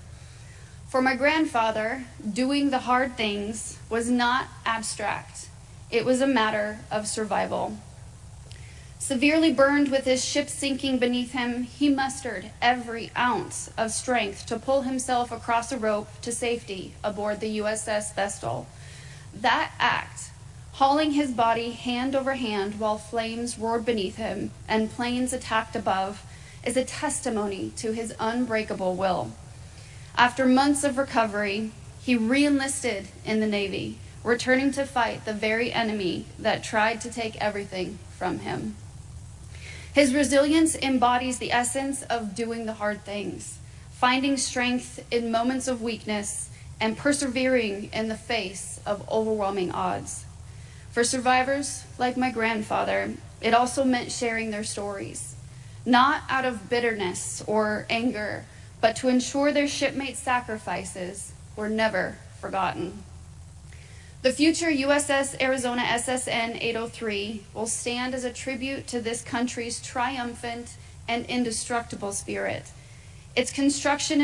For my grandfather, doing the hard things was not abstract. It was a matter of survival. Severely burned with his ship sinking beneath him, he mustered every ounce of strength to pull himself across a rope to safety aboard the USS Vestal. That act, hauling his body hand over hand while flames roared beneath him and planes attacked above, is a testimony to his unbreakable will. After months of recovery, he re-enlisted in the Navy, returning to fight the very enemy that tried to take everything from him. His resilience embodies the essence of doing the hard things, finding strength in moments of weakness, and persevering in the face of overwhelming odds. For survivors like my grandfather, it also meant sharing their stories, not out of bitterness or anger, but to ensure their shipmates' sacrifices were never forgotten. The future USS Arizona SSN 803 will stand as a tribute to this country's triumphant and indestructible spirit. Its construction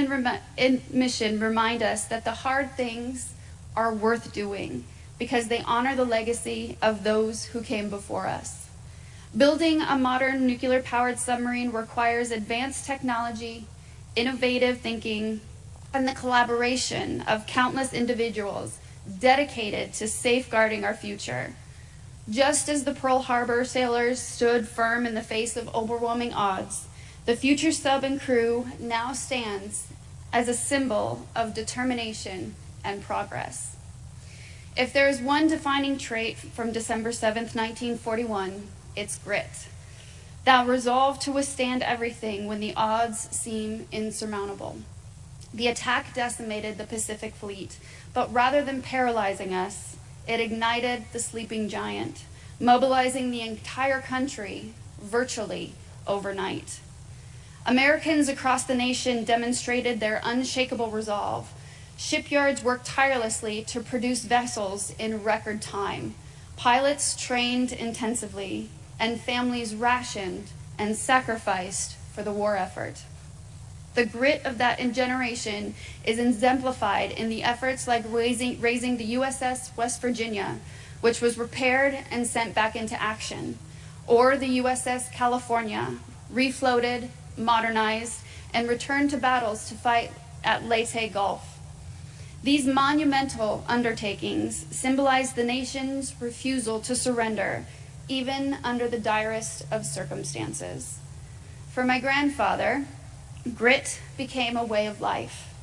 and mission remind us that the hard things are worth doing because they honor the legacy of those who came before us. Building a modern nuclear-powered submarine requires advanced technology, innovative thinking, and the collaboration of countless individuals dedicated to safeguarding our future. Just as the Pearl Harbor sailors stood firm in the face of overwhelming odds, the future sub and crew now stands as a symbol of determination and progress. If there is one defining trait from December 7th, 1941, it's grit. That resolve to withstand everything when the odds seem insurmountable. The attack decimated the Pacific Fleet, but rather than paralyzing us, it ignited the sleeping giant, mobilizing the entire country virtually overnight. Americans across the nation demonstrated their unshakable resolve. Shipyards worked tirelessly to produce vessels in record time. Pilots trained intensively, and families rationed and sacrificed for the war effort. The grit of that generation is exemplified in the efforts like raising the USS West Virginia, which was repaired and sent back into action, or the USS California, refloated, modernized, and returned to battles to fight at Leyte Gulf. These monumental undertakings symbolize the nation's refusal to surrender, even under the direst of circumstances. For my grandfather, grit became a way of life.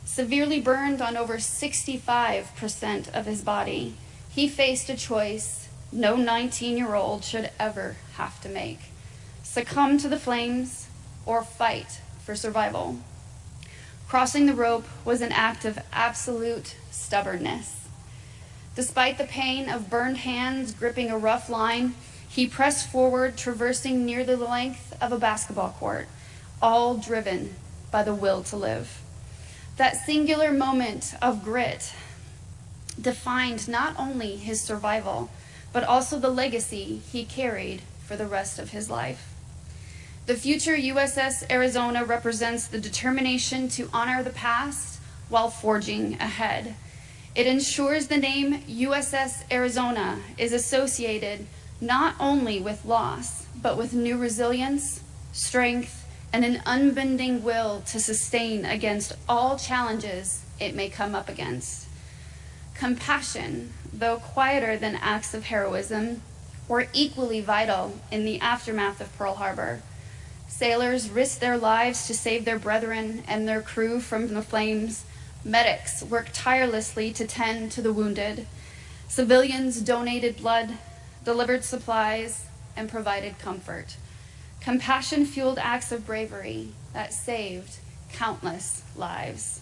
Severely burned on over 65% of his body, he faced a choice no 19-year-old should ever have to make: succumb to the flames or fight for survival. Crossing the rope was an act of absolute stubbornness. Despite the pain of burned hands gripping a rough line, he pressed forward, traversing near the length of a basketball court, all driven by the will to live. That singular moment of grit defined not only his survival, but also the legacy he carried for the rest of his life. The future USS Arizona represents the determination to honor the past while forging ahead. It ensures the name USS Arizona is associated not only with loss, but with new resilience, strength, and an unbending will to sustain against all challenges it may come up against. Compassion, though quieter than acts of heroism, were equally vital in the aftermath of Pearl Harbor. Sailors risked their lives to save their brethren and their crew from the flames. Medics worked tirelessly to tend to the wounded. Civilians donated blood, delivered supplies, and provided comfort. Compassion-fueled acts of bravery that saved countless lives.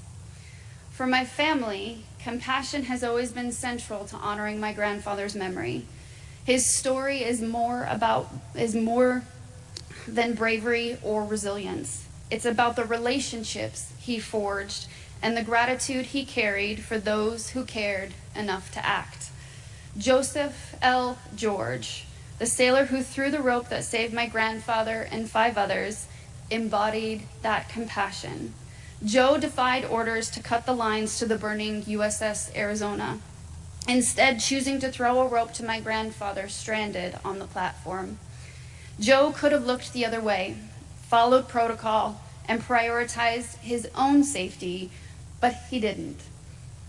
For my family, compassion has always been central to honoring my grandfather's memory. His story is more than bravery or resilience. It's about the relationships he forged and the gratitude he carried for those who cared enough to act. Joseph L. George, the sailor who threw the rope that saved my grandfather and 5 others, embodied that compassion. Joe defied orders to cut the lines to the burning USS Arizona, instead choosing to throw a rope to my grandfather stranded on the platform. Joe could have looked the other way, followed protocol, and prioritized his own safety, but he didn't.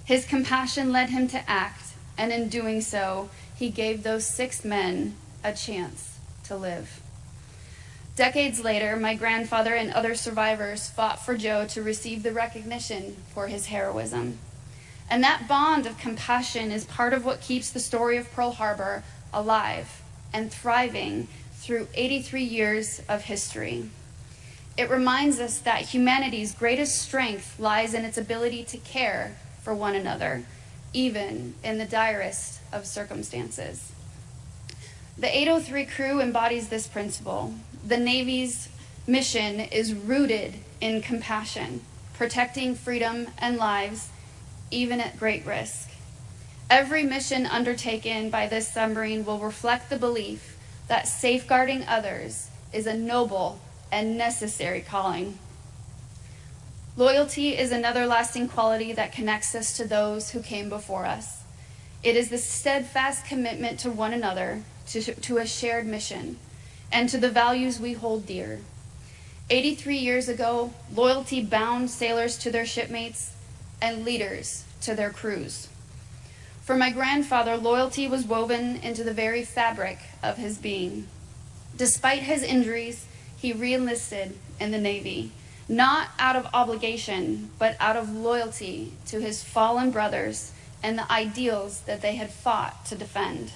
His compassion led him to act, and in doing so, he gave those 6 men a chance to live. Decades later, my grandfather and other survivors fought for Joe to receive the recognition for his heroism. And that bond of compassion is part of what keeps the story of Pearl Harbor alive and thriving through 83 years of history. It reminds us that humanity's greatest strength lies in its ability to care for one another, even in the direst of circumstances. The 803 crew embodies this principle. The Navy's mission is rooted in compassion, protecting freedom and lives, even at great risk. Every mission undertaken by this submarine will reflect the belief that safeguarding others is a noble and necessary calling. Loyalty is another lasting quality that connects us to those who came before us. It is the steadfast commitment to one another, to a shared mission, and to the values we hold dear. 83 years ago, loyalty bound sailors to their shipmates and leaders to their crews. For my grandfather, loyalty was woven into the very fabric of his being. Despite his injuries, he re-enlisted in the Navy, not out of obligation, but out of loyalty to his fallen brothers and the ideals that they had fought to defend.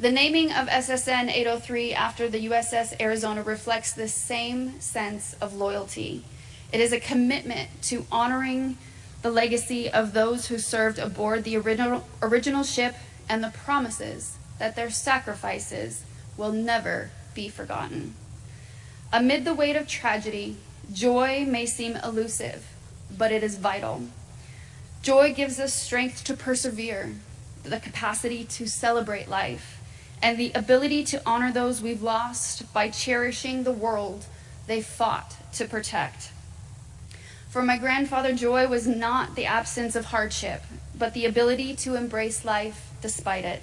The naming of SSN 803 after the USS Arizona reflects this same sense of loyalty. It is a commitment to honoring the legacy of those who served aboard the original ship and the promises that their sacrifices will never be forgotten. Amid the weight of tragedy, joy may seem elusive, but it is vital. Joy gives us strength to persevere, the capacity to celebrate life, and the ability to honor those we've lost by cherishing the world they fought to protect. For my grandfather, joy was not the absence of hardship, but the ability to embrace life despite it.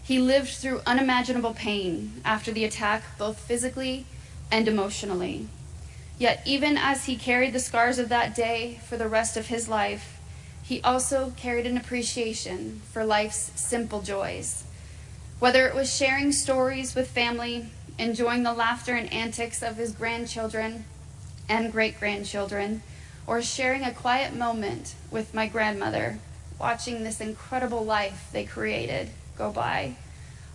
He lived through unimaginable pain after the attack, both physically and emotionally. Yet even as he carried the scars of that day for the rest of his life, he also carried an appreciation for life's simple joys. Whether it was sharing stories with family, enjoying the laughter and antics of his grandchildren and great-grandchildren, or sharing a quiet moment with my grandmother, watching this incredible life they created go by,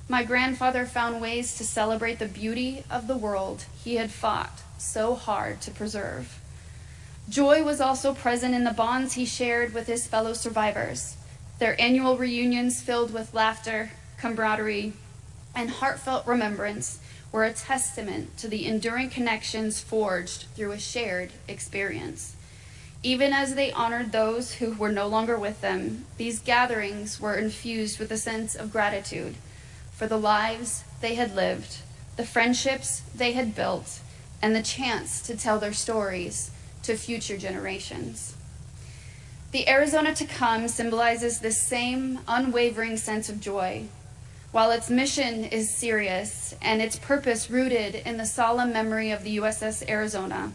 my grandfather found ways to celebrate the beauty of the world he had fought so hard to preserve. Joy was also present in the bonds he shared with his fellow survivors. Their annual reunions filled with laughter, camaraderie, and heartfelt remembrance were a testament to the enduring connections forged through a shared experience. Even as they honored those who were no longer with them, these gatherings were infused with a sense of gratitude for the lives they had lived, the friendships they had built, and the chance to tell their stories to future generations. The Arizona to come symbolizes this same unwavering sense of joy. While its mission is serious and its purpose rooted in the solemn memory of the USS Arizona,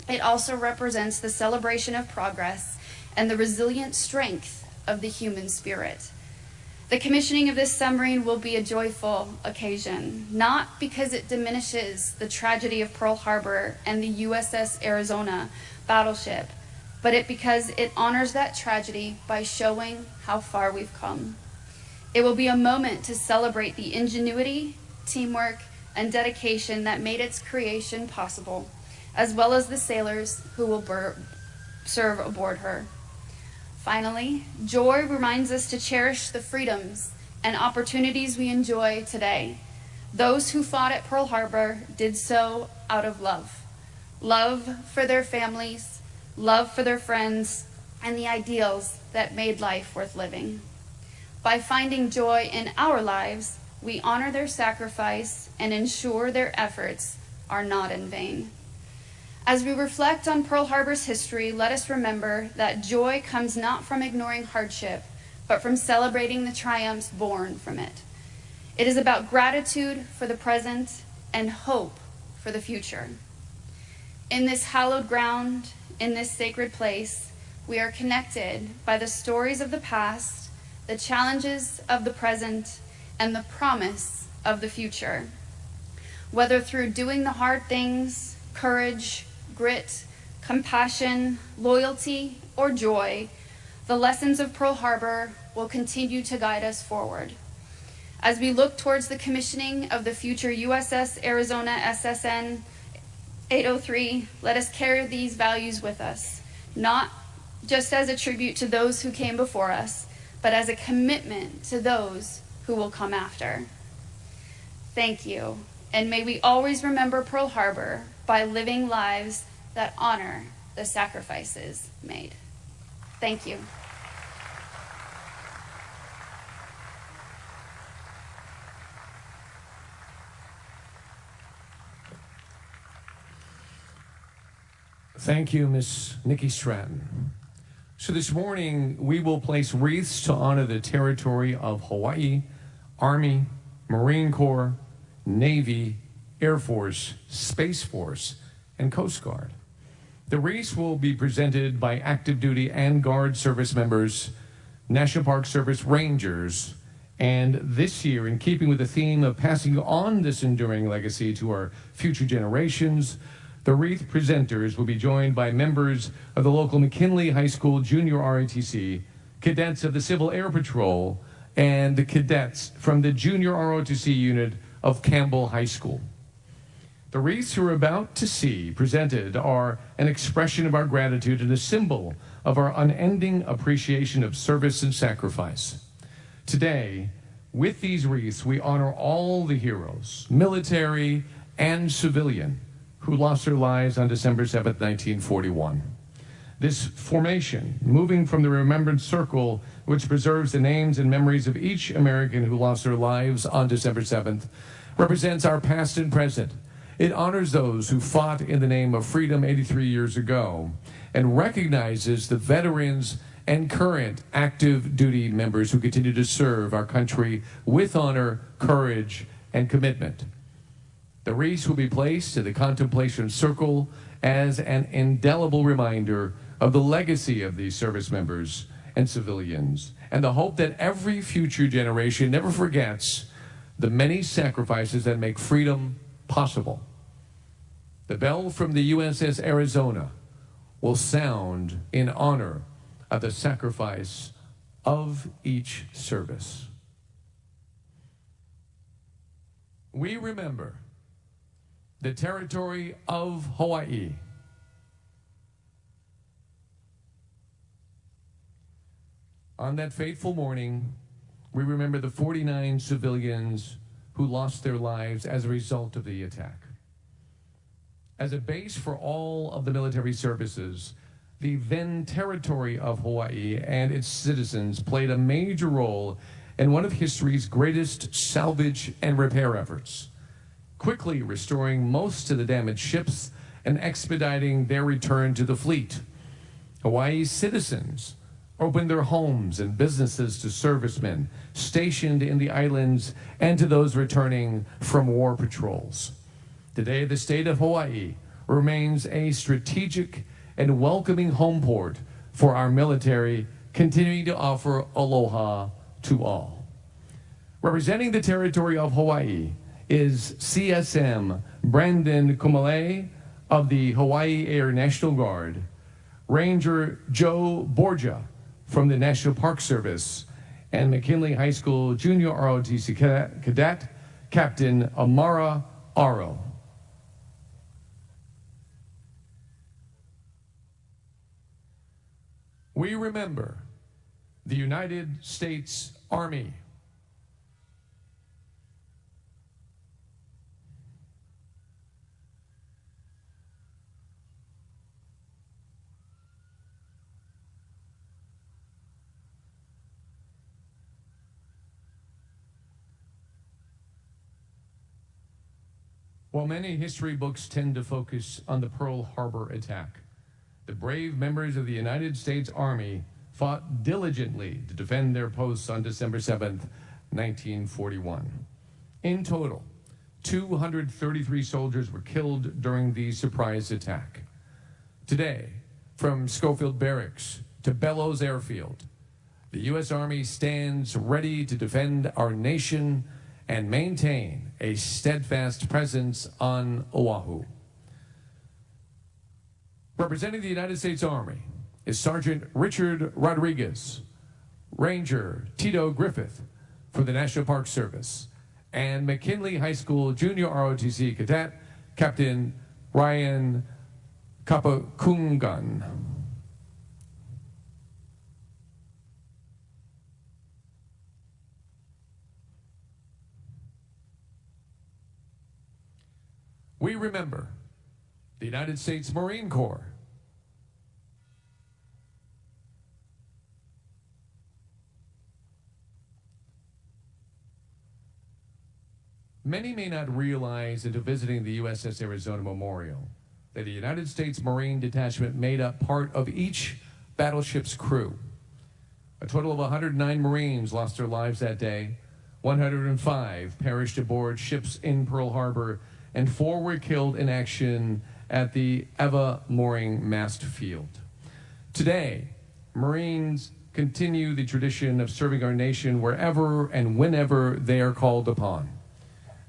it also represents the celebration of progress and the resilient strength of the human spirit. The commissioning of this submarine will be a joyful occasion, not because it diminishes the tragedy of Pearl Harbor and the USS Arizona battleship, but because it honors that tragedy by showing how far we've come. It will be a moment to celebrate the ingenuity, teamwork, and dedication that made its creation possible, as well as the sailors who will serve aboard her. Finally, joy reminds us to cherish the freedoms and opportunities we enjoy today. Those who fought at Pearl Harbor did so out of love. Love for their families, love for their friends, and the ideals that made life worth living. By finding joy in our lives, we honor their sacrifice and ensure their efforts are not in vain. As we reflect on Pearl Harbor's history, let us remember that joy comes not from ignoring hardship, but from celebrating the triumphs born from it. It is about gratitude for the present and hope for the future. In this hallowed ground, in this sacred place, we are connected by the stories of the past, the challenges of the present, and the promise of the future. Whether through doing the hard things, courage, grit, compassion, loyalty, or joy, the lessons of Pearl Harbor will continue to guide us forward. As we look towards the commissioning of the future USS Arizona SSN 803, let us carry these values with us, not just as a tribute to those who came before us, but as a commitment to those who will come after. Thank you, and may we always remember Pearl Harbor by living lives that honor the sacrifices made. Thank you. Thank you, Miss Nikki Stratton. So this morning, we will place wreaths to honor the territory of Hawaii, Army, Marine Corps, Navy, Air Force, Space Force, and Coast Guard. The wreaths will be presented by active duty and Guard service members, National Park Service Rangers, and this year, in keeping with the theme of passing on this enduring legacy to our future generations, the wreath presenters will be joined by members of the local McKinley High School Junior ROTC, cadets of the Civil Air Patrol, and the cadets from the Junior ROTC unit of Campbell High School. The wreaths you're about to see presented are an expression of our gratitude and a symbol of our unending appreciation of service and sacrifice. Today, with these wreaths, we honor all the heroes, military and civilian, who lost their lives on December 7th, 1941. This formation, moving from the Remembrance Circle, which preserves the names and memories of each American who lost their lives on December 7th, represents our past and present. It honors those who fought in the name of freedom 83 years ago and recognizes the veterans and current active duty members who continue to serve our country with honor, courage, and commitment. The wreaths will be placed in the contemplation circle as an indelible reminder of the legacy of these service members and civilians, and the hope that every future generation never forgets the many sacrifices that make freedom possible. The bell from the USS Arizona will sound in honor of the sacrifice of each service. We remember the territory of Hawaii. On that fateful morning, we remember the 49 civilians who lost their lives as a result of the attack. As a base for all of the military services, the then territory of Hawaii and its citizens played a major role in one of history's greatest salvage and repair efforts, quickly restoring most of the damaged ships and expediting their return to the fleet. Hawaii's citizens opened their homes and businesses to servicemen stationed in the islands and to those returning from war patrols. Today, the state of Hawaii remains a strategic and welcoming home port for our military, continuing to offer aloha to all. Representing the territory of Hawaii is CSM Brandon Kumale of the Hawaii Air National Guard, Ranger Joe Borgia from the National Park Service, and McKinley High School Junior ROTC Cadet Captain Amara Aro. We remember the United States Army. While many history books tend to focus on the Pearl Harbor attack, the brave members of the United States Army fought diligently to defend their posts on December 7th, 1941. In total, 233 soldiers were killed during the surprise attack. Today, from Schofield Barracks to Bellows Airfield, the U.S. Army stands ready to defend our nation and maintain a steadfast presence on Oahu. Representing the United States Army is Sergeant Richard Rodriguez, Ranger Tito Griffith for the National Park Service, and McKinley High School Junior ROTC Cadet Captain Ryan Kapakungan. We remember the United States Marine Corps. Many may not realize until visiting the USS Arizona Memorial that the United States Marine Detachment made up part of each battleship's crew. A total of 109 Marines lost their lives that day, 105 perished aboard ships in Pearl Harbor, and 4 were killed in action at the Eva Mooring Mast Field. Today, Marines continue the tradition of serving our nation wherever and whenever they are called upon.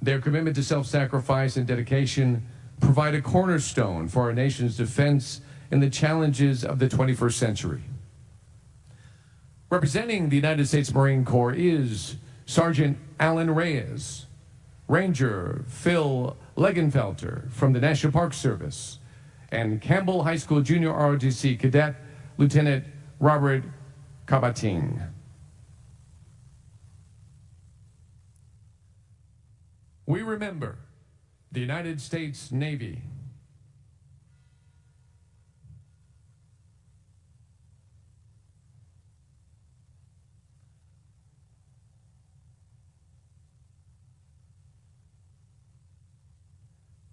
Their commitment to self-sacrifice and dedication provide a cornerstone for our nation's defense in the challenges of the 21st century. Representing the United States Marine Corps is Sergeant Alan Reyes, Ranger Phil Legenfelter from the National Park Service, and Campbell High School Junior ROTC Cadet Lieutenant Robert Kabating. We remember the United States Navy.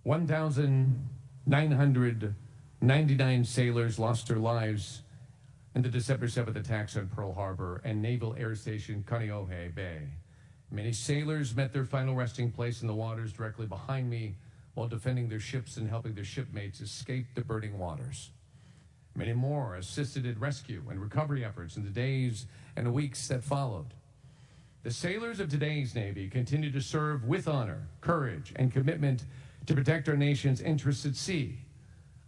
(1,999) sailors lost their lives in the December 7th attacks on Pearl Harbor and Naval Air Station Kaneohe Bay. Many sailors met their final resting place in the waters directly behind me while defending their ships and helping their shipmates escape the burning waters. Many more assisted in rescue and recovery efforts in the days and weeks that followed. The sailors of today's Navy continue to serve with honor, courage, and commitment to protect our nation's interests at sea.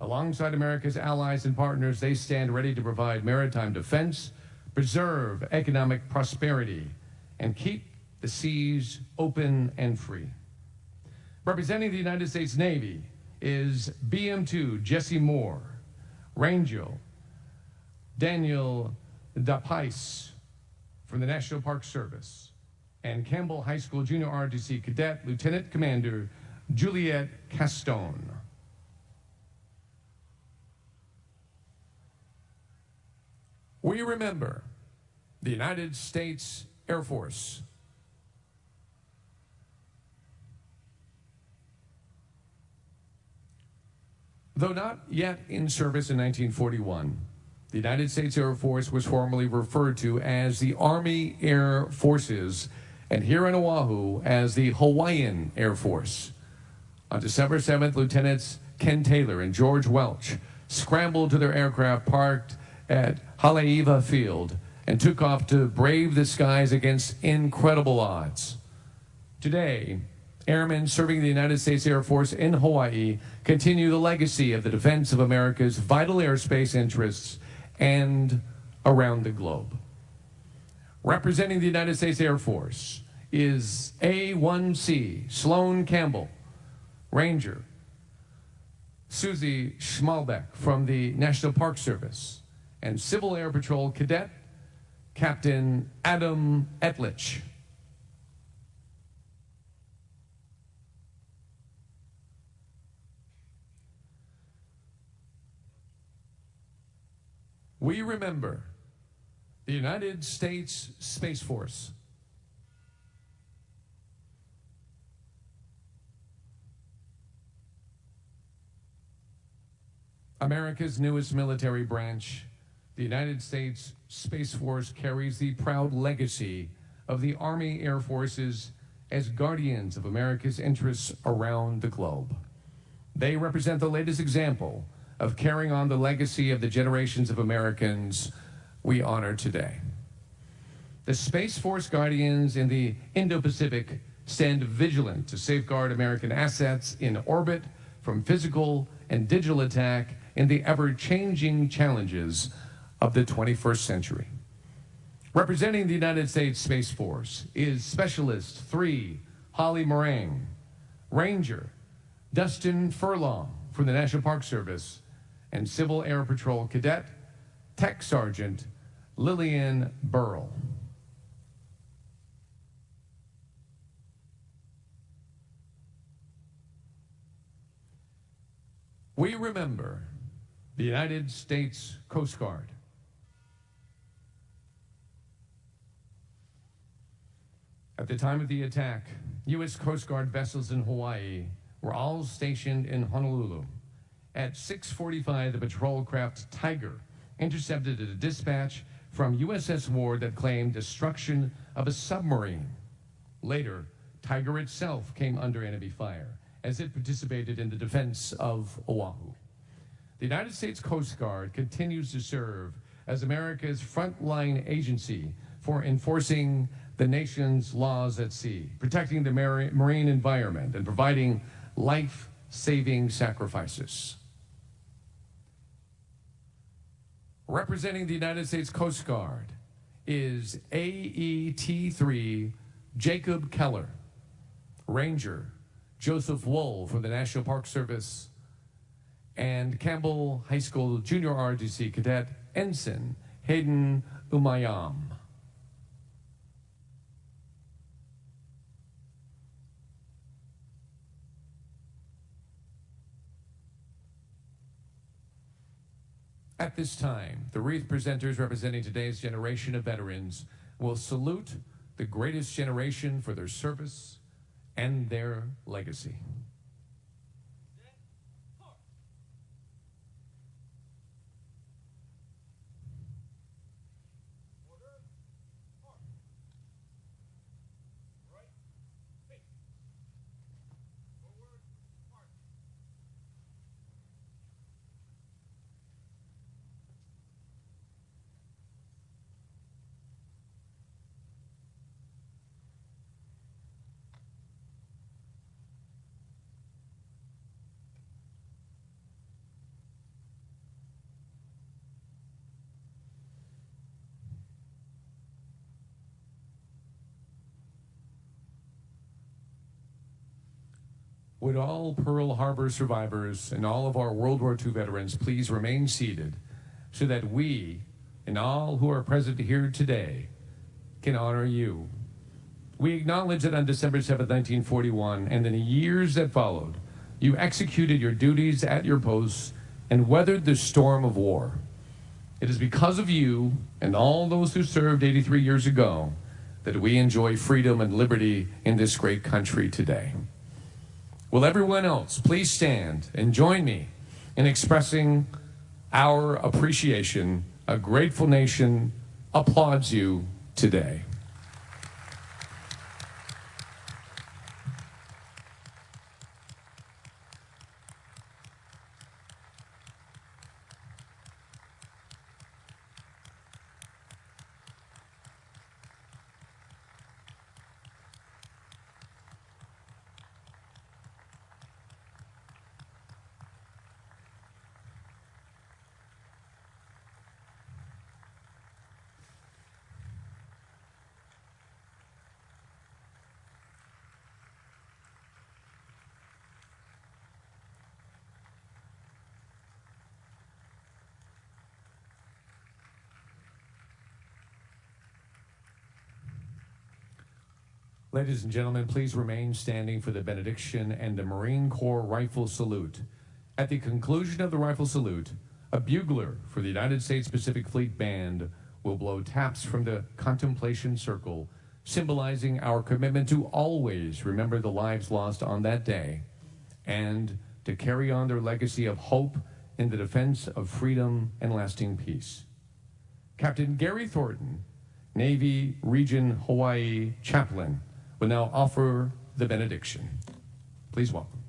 Alongside America's allies and partners, they stand ready to provide maritime defense, preserve economic prosperity, and keep the seas open and free. Representing the United States Navy is BM2 Jesse Moore, Ranger Daniel Dapais from the National Park Service, and Campbell High School Junior ROTC Cadet Lieutenant Commander Juliette Castone. We remember the United States Air Force. Though not yet in service in 1941, the United States Air Force was formerly referred to as the Army Air Forces, and here on Oahu as the Hawaiian Air Force. On December 7th, Lieutenants Ken Taylor and George Welch scrambled to their aircraft parked at Haleiwa Field and took off to brave the skies against incredible odds. Today, airmen serving the United States Air Force in Hawaii continue the legacy of the defense of America's vital airspace interests and around the globe. Representing the United States Air Force is A1C Sloan Campbell, Ranger Susie Schmalbeck from the National Park Service, and Civil Air Patrol Cadet Captain Adam Etlich. We remember the United States Space Force. America's newest military branch, the United States Space Force carries the proud legacy of the Army Air Forces as guardians of America's interests around the globe. They represent the latest example of carrying on the legacy of the generations of Americans we honor today. The Space Force Guardians in the Indo-Pacific stand vigilant to safeguard American assets in orbit from physical and digital attack in the ever-changing challenges of the 21st century. Representing the United States Space Force is Specialist 3 Holly Morang, Ranger Dustin Furlong from the National Park Service, and Civil Air Patrol Cadet Tech Sergeant Lillian Burrell. We remember the United States Coast Guard. At the time of the attack, U.S. Coast Guard vessels in Hawaii were all stationed in Honolulu. At 6:45, the patrol craft Tiger intercepted a dispatch from USS Ward that claimed destruction of a submarine. Later, Tiger itself came under enemy fire as it participated in the defense of Oahu. The United States Coast Guard continues to serve as America's frontline agency for enforcing the nation's laws at sea, protecting the marine environment, and providing life-saving sacrifices. Representing the United States Coast Guard is AET-3 Jacob Keller, Ranger Joseph Wool from the National Park Service, and Campbell High School Junior ROTC Cadet Ensign Hayden Umayam. At this time, the wreath presenters representing today's generation of veterans will salute the greatest generation for their service and their legacy. Would all Pearl Harbor survivors and all of our World War II veterans please remain seated so that we and all who are present here today can honor you. We acknowledge that on December 7, 1941, and in the years that followed, you executed your duties at your posts and weathered the storm of war. It is because of you and all those who served 83 years ago that we enjoy freedom and liberty in this great country today. Will everyone else please stand and join me in expressing our appreciation? A grateful nation applauds you today. Ladies and gentlemen, please remain standing for the benediction and the Marine Corps rifle salute. At the conclusion of the rifle salute, a bugler for the United States Pacific Fleet Band will blow taps from the contemplation circle, symbolizing our commitment to always remember the lives lost on that day and to carry on their legacy of hope in the defense of freedom and lasting peace. Captain Gary Thornton, Navy Region Hawaii Chaplain, will now offer the benediction. Please welcome.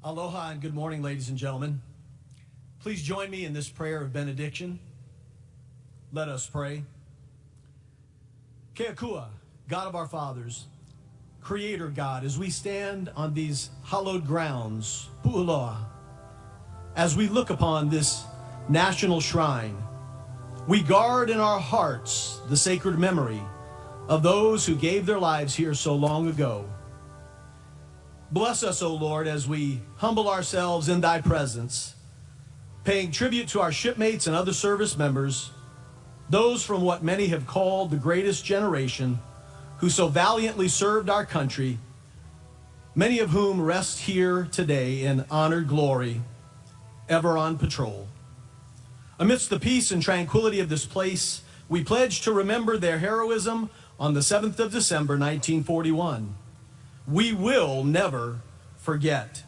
Aloha and good morning, ladies and gentlemen. Please join me in this prayer of benediction. Let us pray. Keakua, God of our fathers, Creator God, as we stand on these hallowed grounds, Pu'uloa, as we look upon this national shrine, we guard in our hearts the sacred memory of those who gave their lives here so long ago. Bless us, O Lord, as we humble ourselves in thy presence, paying tribute to our shipmates and other service members, those from what many have called the greatest generation, who so valiantly served our country, many of whom rest here today in honored glory, ever on patrol. Amidst the peace and tranquility of this place, we pledge to remember their heroism on the 7th of December, 1941. We will never forget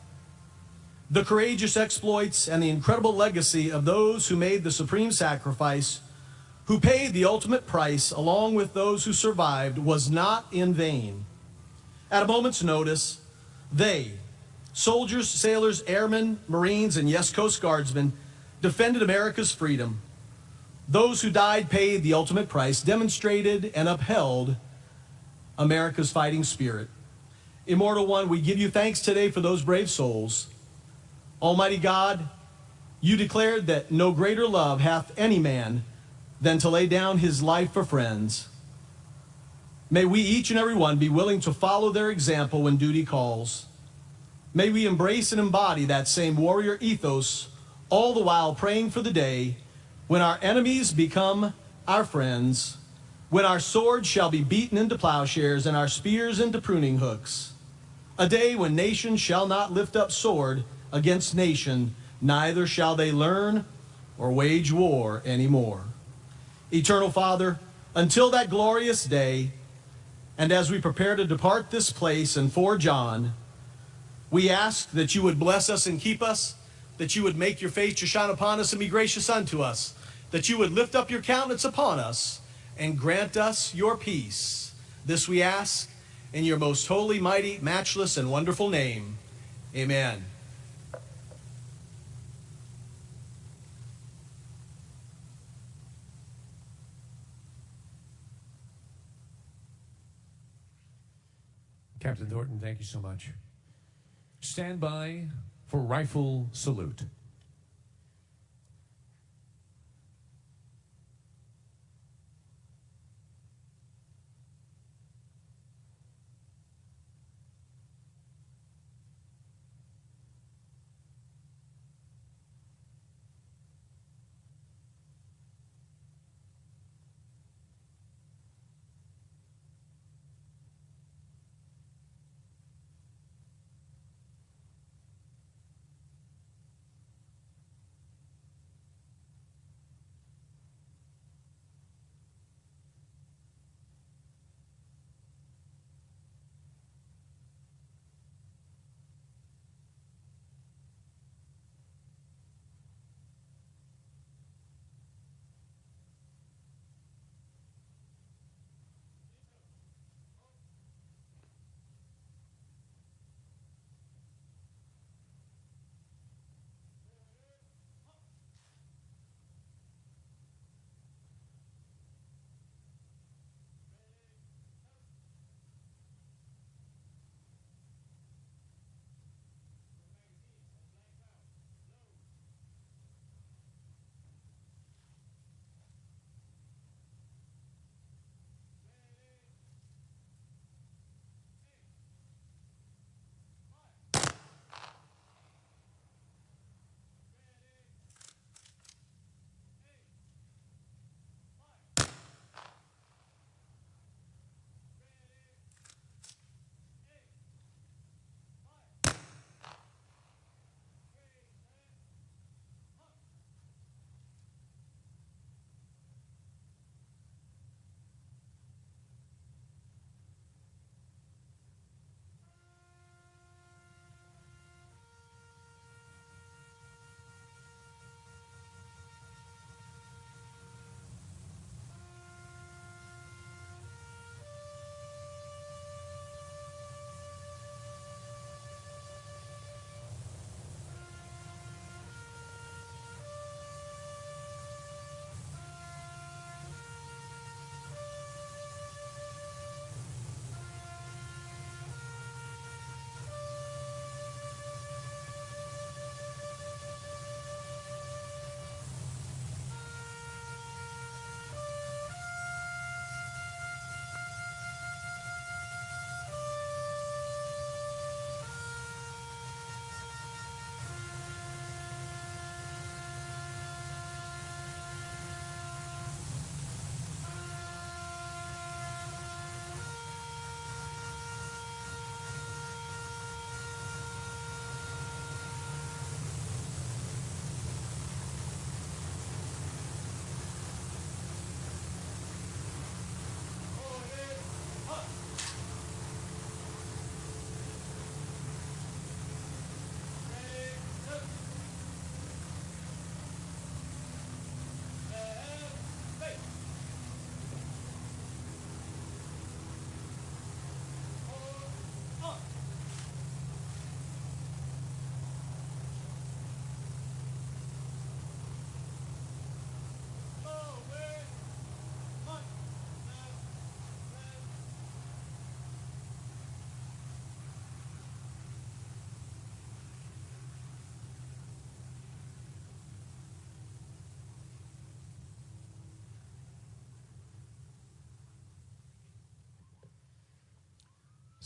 the courageous exploits and the incredible legacy of those who made the supreme sacrifice, who paid the ultimate price along with those who survived, was not in vain. At a moment's notice, they, soldiers, sailors, airmen, Marines, and yes, Coast Guardsmen, defended America's freedom. Those who died paid the ultimate price, demonstrated and upheld America's fighting spirit. Immortal One, we give you thanks today for those brave souls. Almighty God, you declared that no greater love hath any man than to lay down his life for friends. May we each and every one be willing to follow their example when duty calls. May we embrace and embody that same warrior ethos, all the while praying for the day when our enemies become our friends, when our swords shall be beaten into plowshares and our spears into pruning hooks. A day when nation shall not lift up sword against nation, neither shall they learn or wage war anymore. Eternal Father, until that glorious day, and as we prepare to depart this place and forge on, we ask that you would bless us and keep us, that you would make your face to shine upon us and be gracious unto us, that you would lift up your countenance upon us and grant us your peace. This we ask in your most holy, mighty, matchless, and wonderful name. Amen. Captain Thornton, thank you so much. Stand by for rifle salute.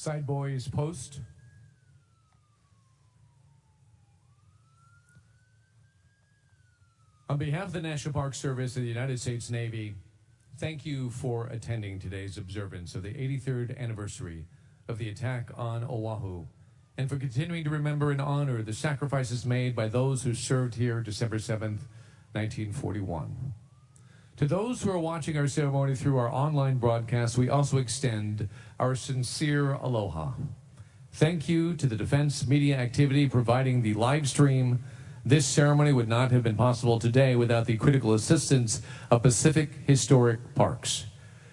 Side boys post. On behalf of the National Park Service of the United States Navy, thank you for attending today's observance of the 83rd anniversary of the attack on Oahu, and for continuing to remember and honor the sacrifices made by those who served here December 7th, 1941. To those who are watching our ceremony through our online broadcast, we also extend our sincere aloha. Thank you to the Defense Media Activity providing the live stream. This ceremony would not have been possible today without the critical assistance of Pacific Historic Parks.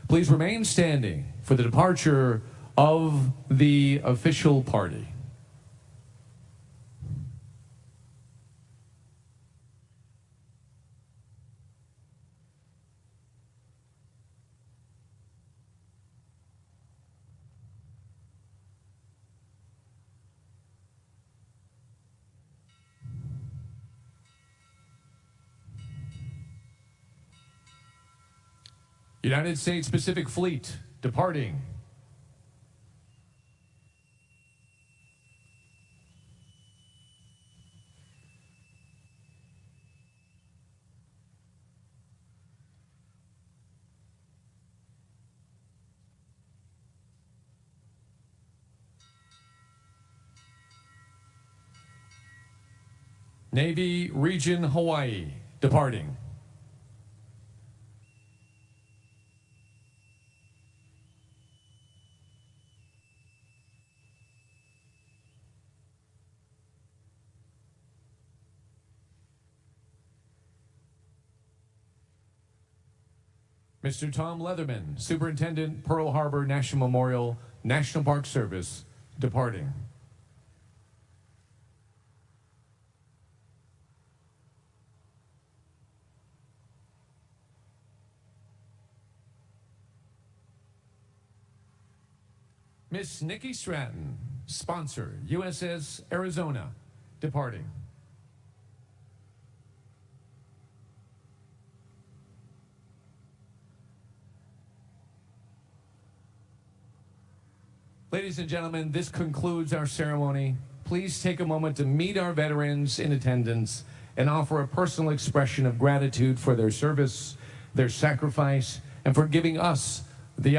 Please remain standing for the departure of the official party. United States Pacific Fleet departing. Navy Region Hawái departing. Mr. Tom Leatherman, Superintendent, Pearl Harbor National Memorial, National Park Service, departing. Miss Nikki Stratton, sponsor, USS Arizona, departing. Ladies and gentlemen, this concludes our ceremony. Please take a moment to meet our veterans in attendance and offer a personal expression of gratitude for their service, their sacrifice, and for giving us the opportunity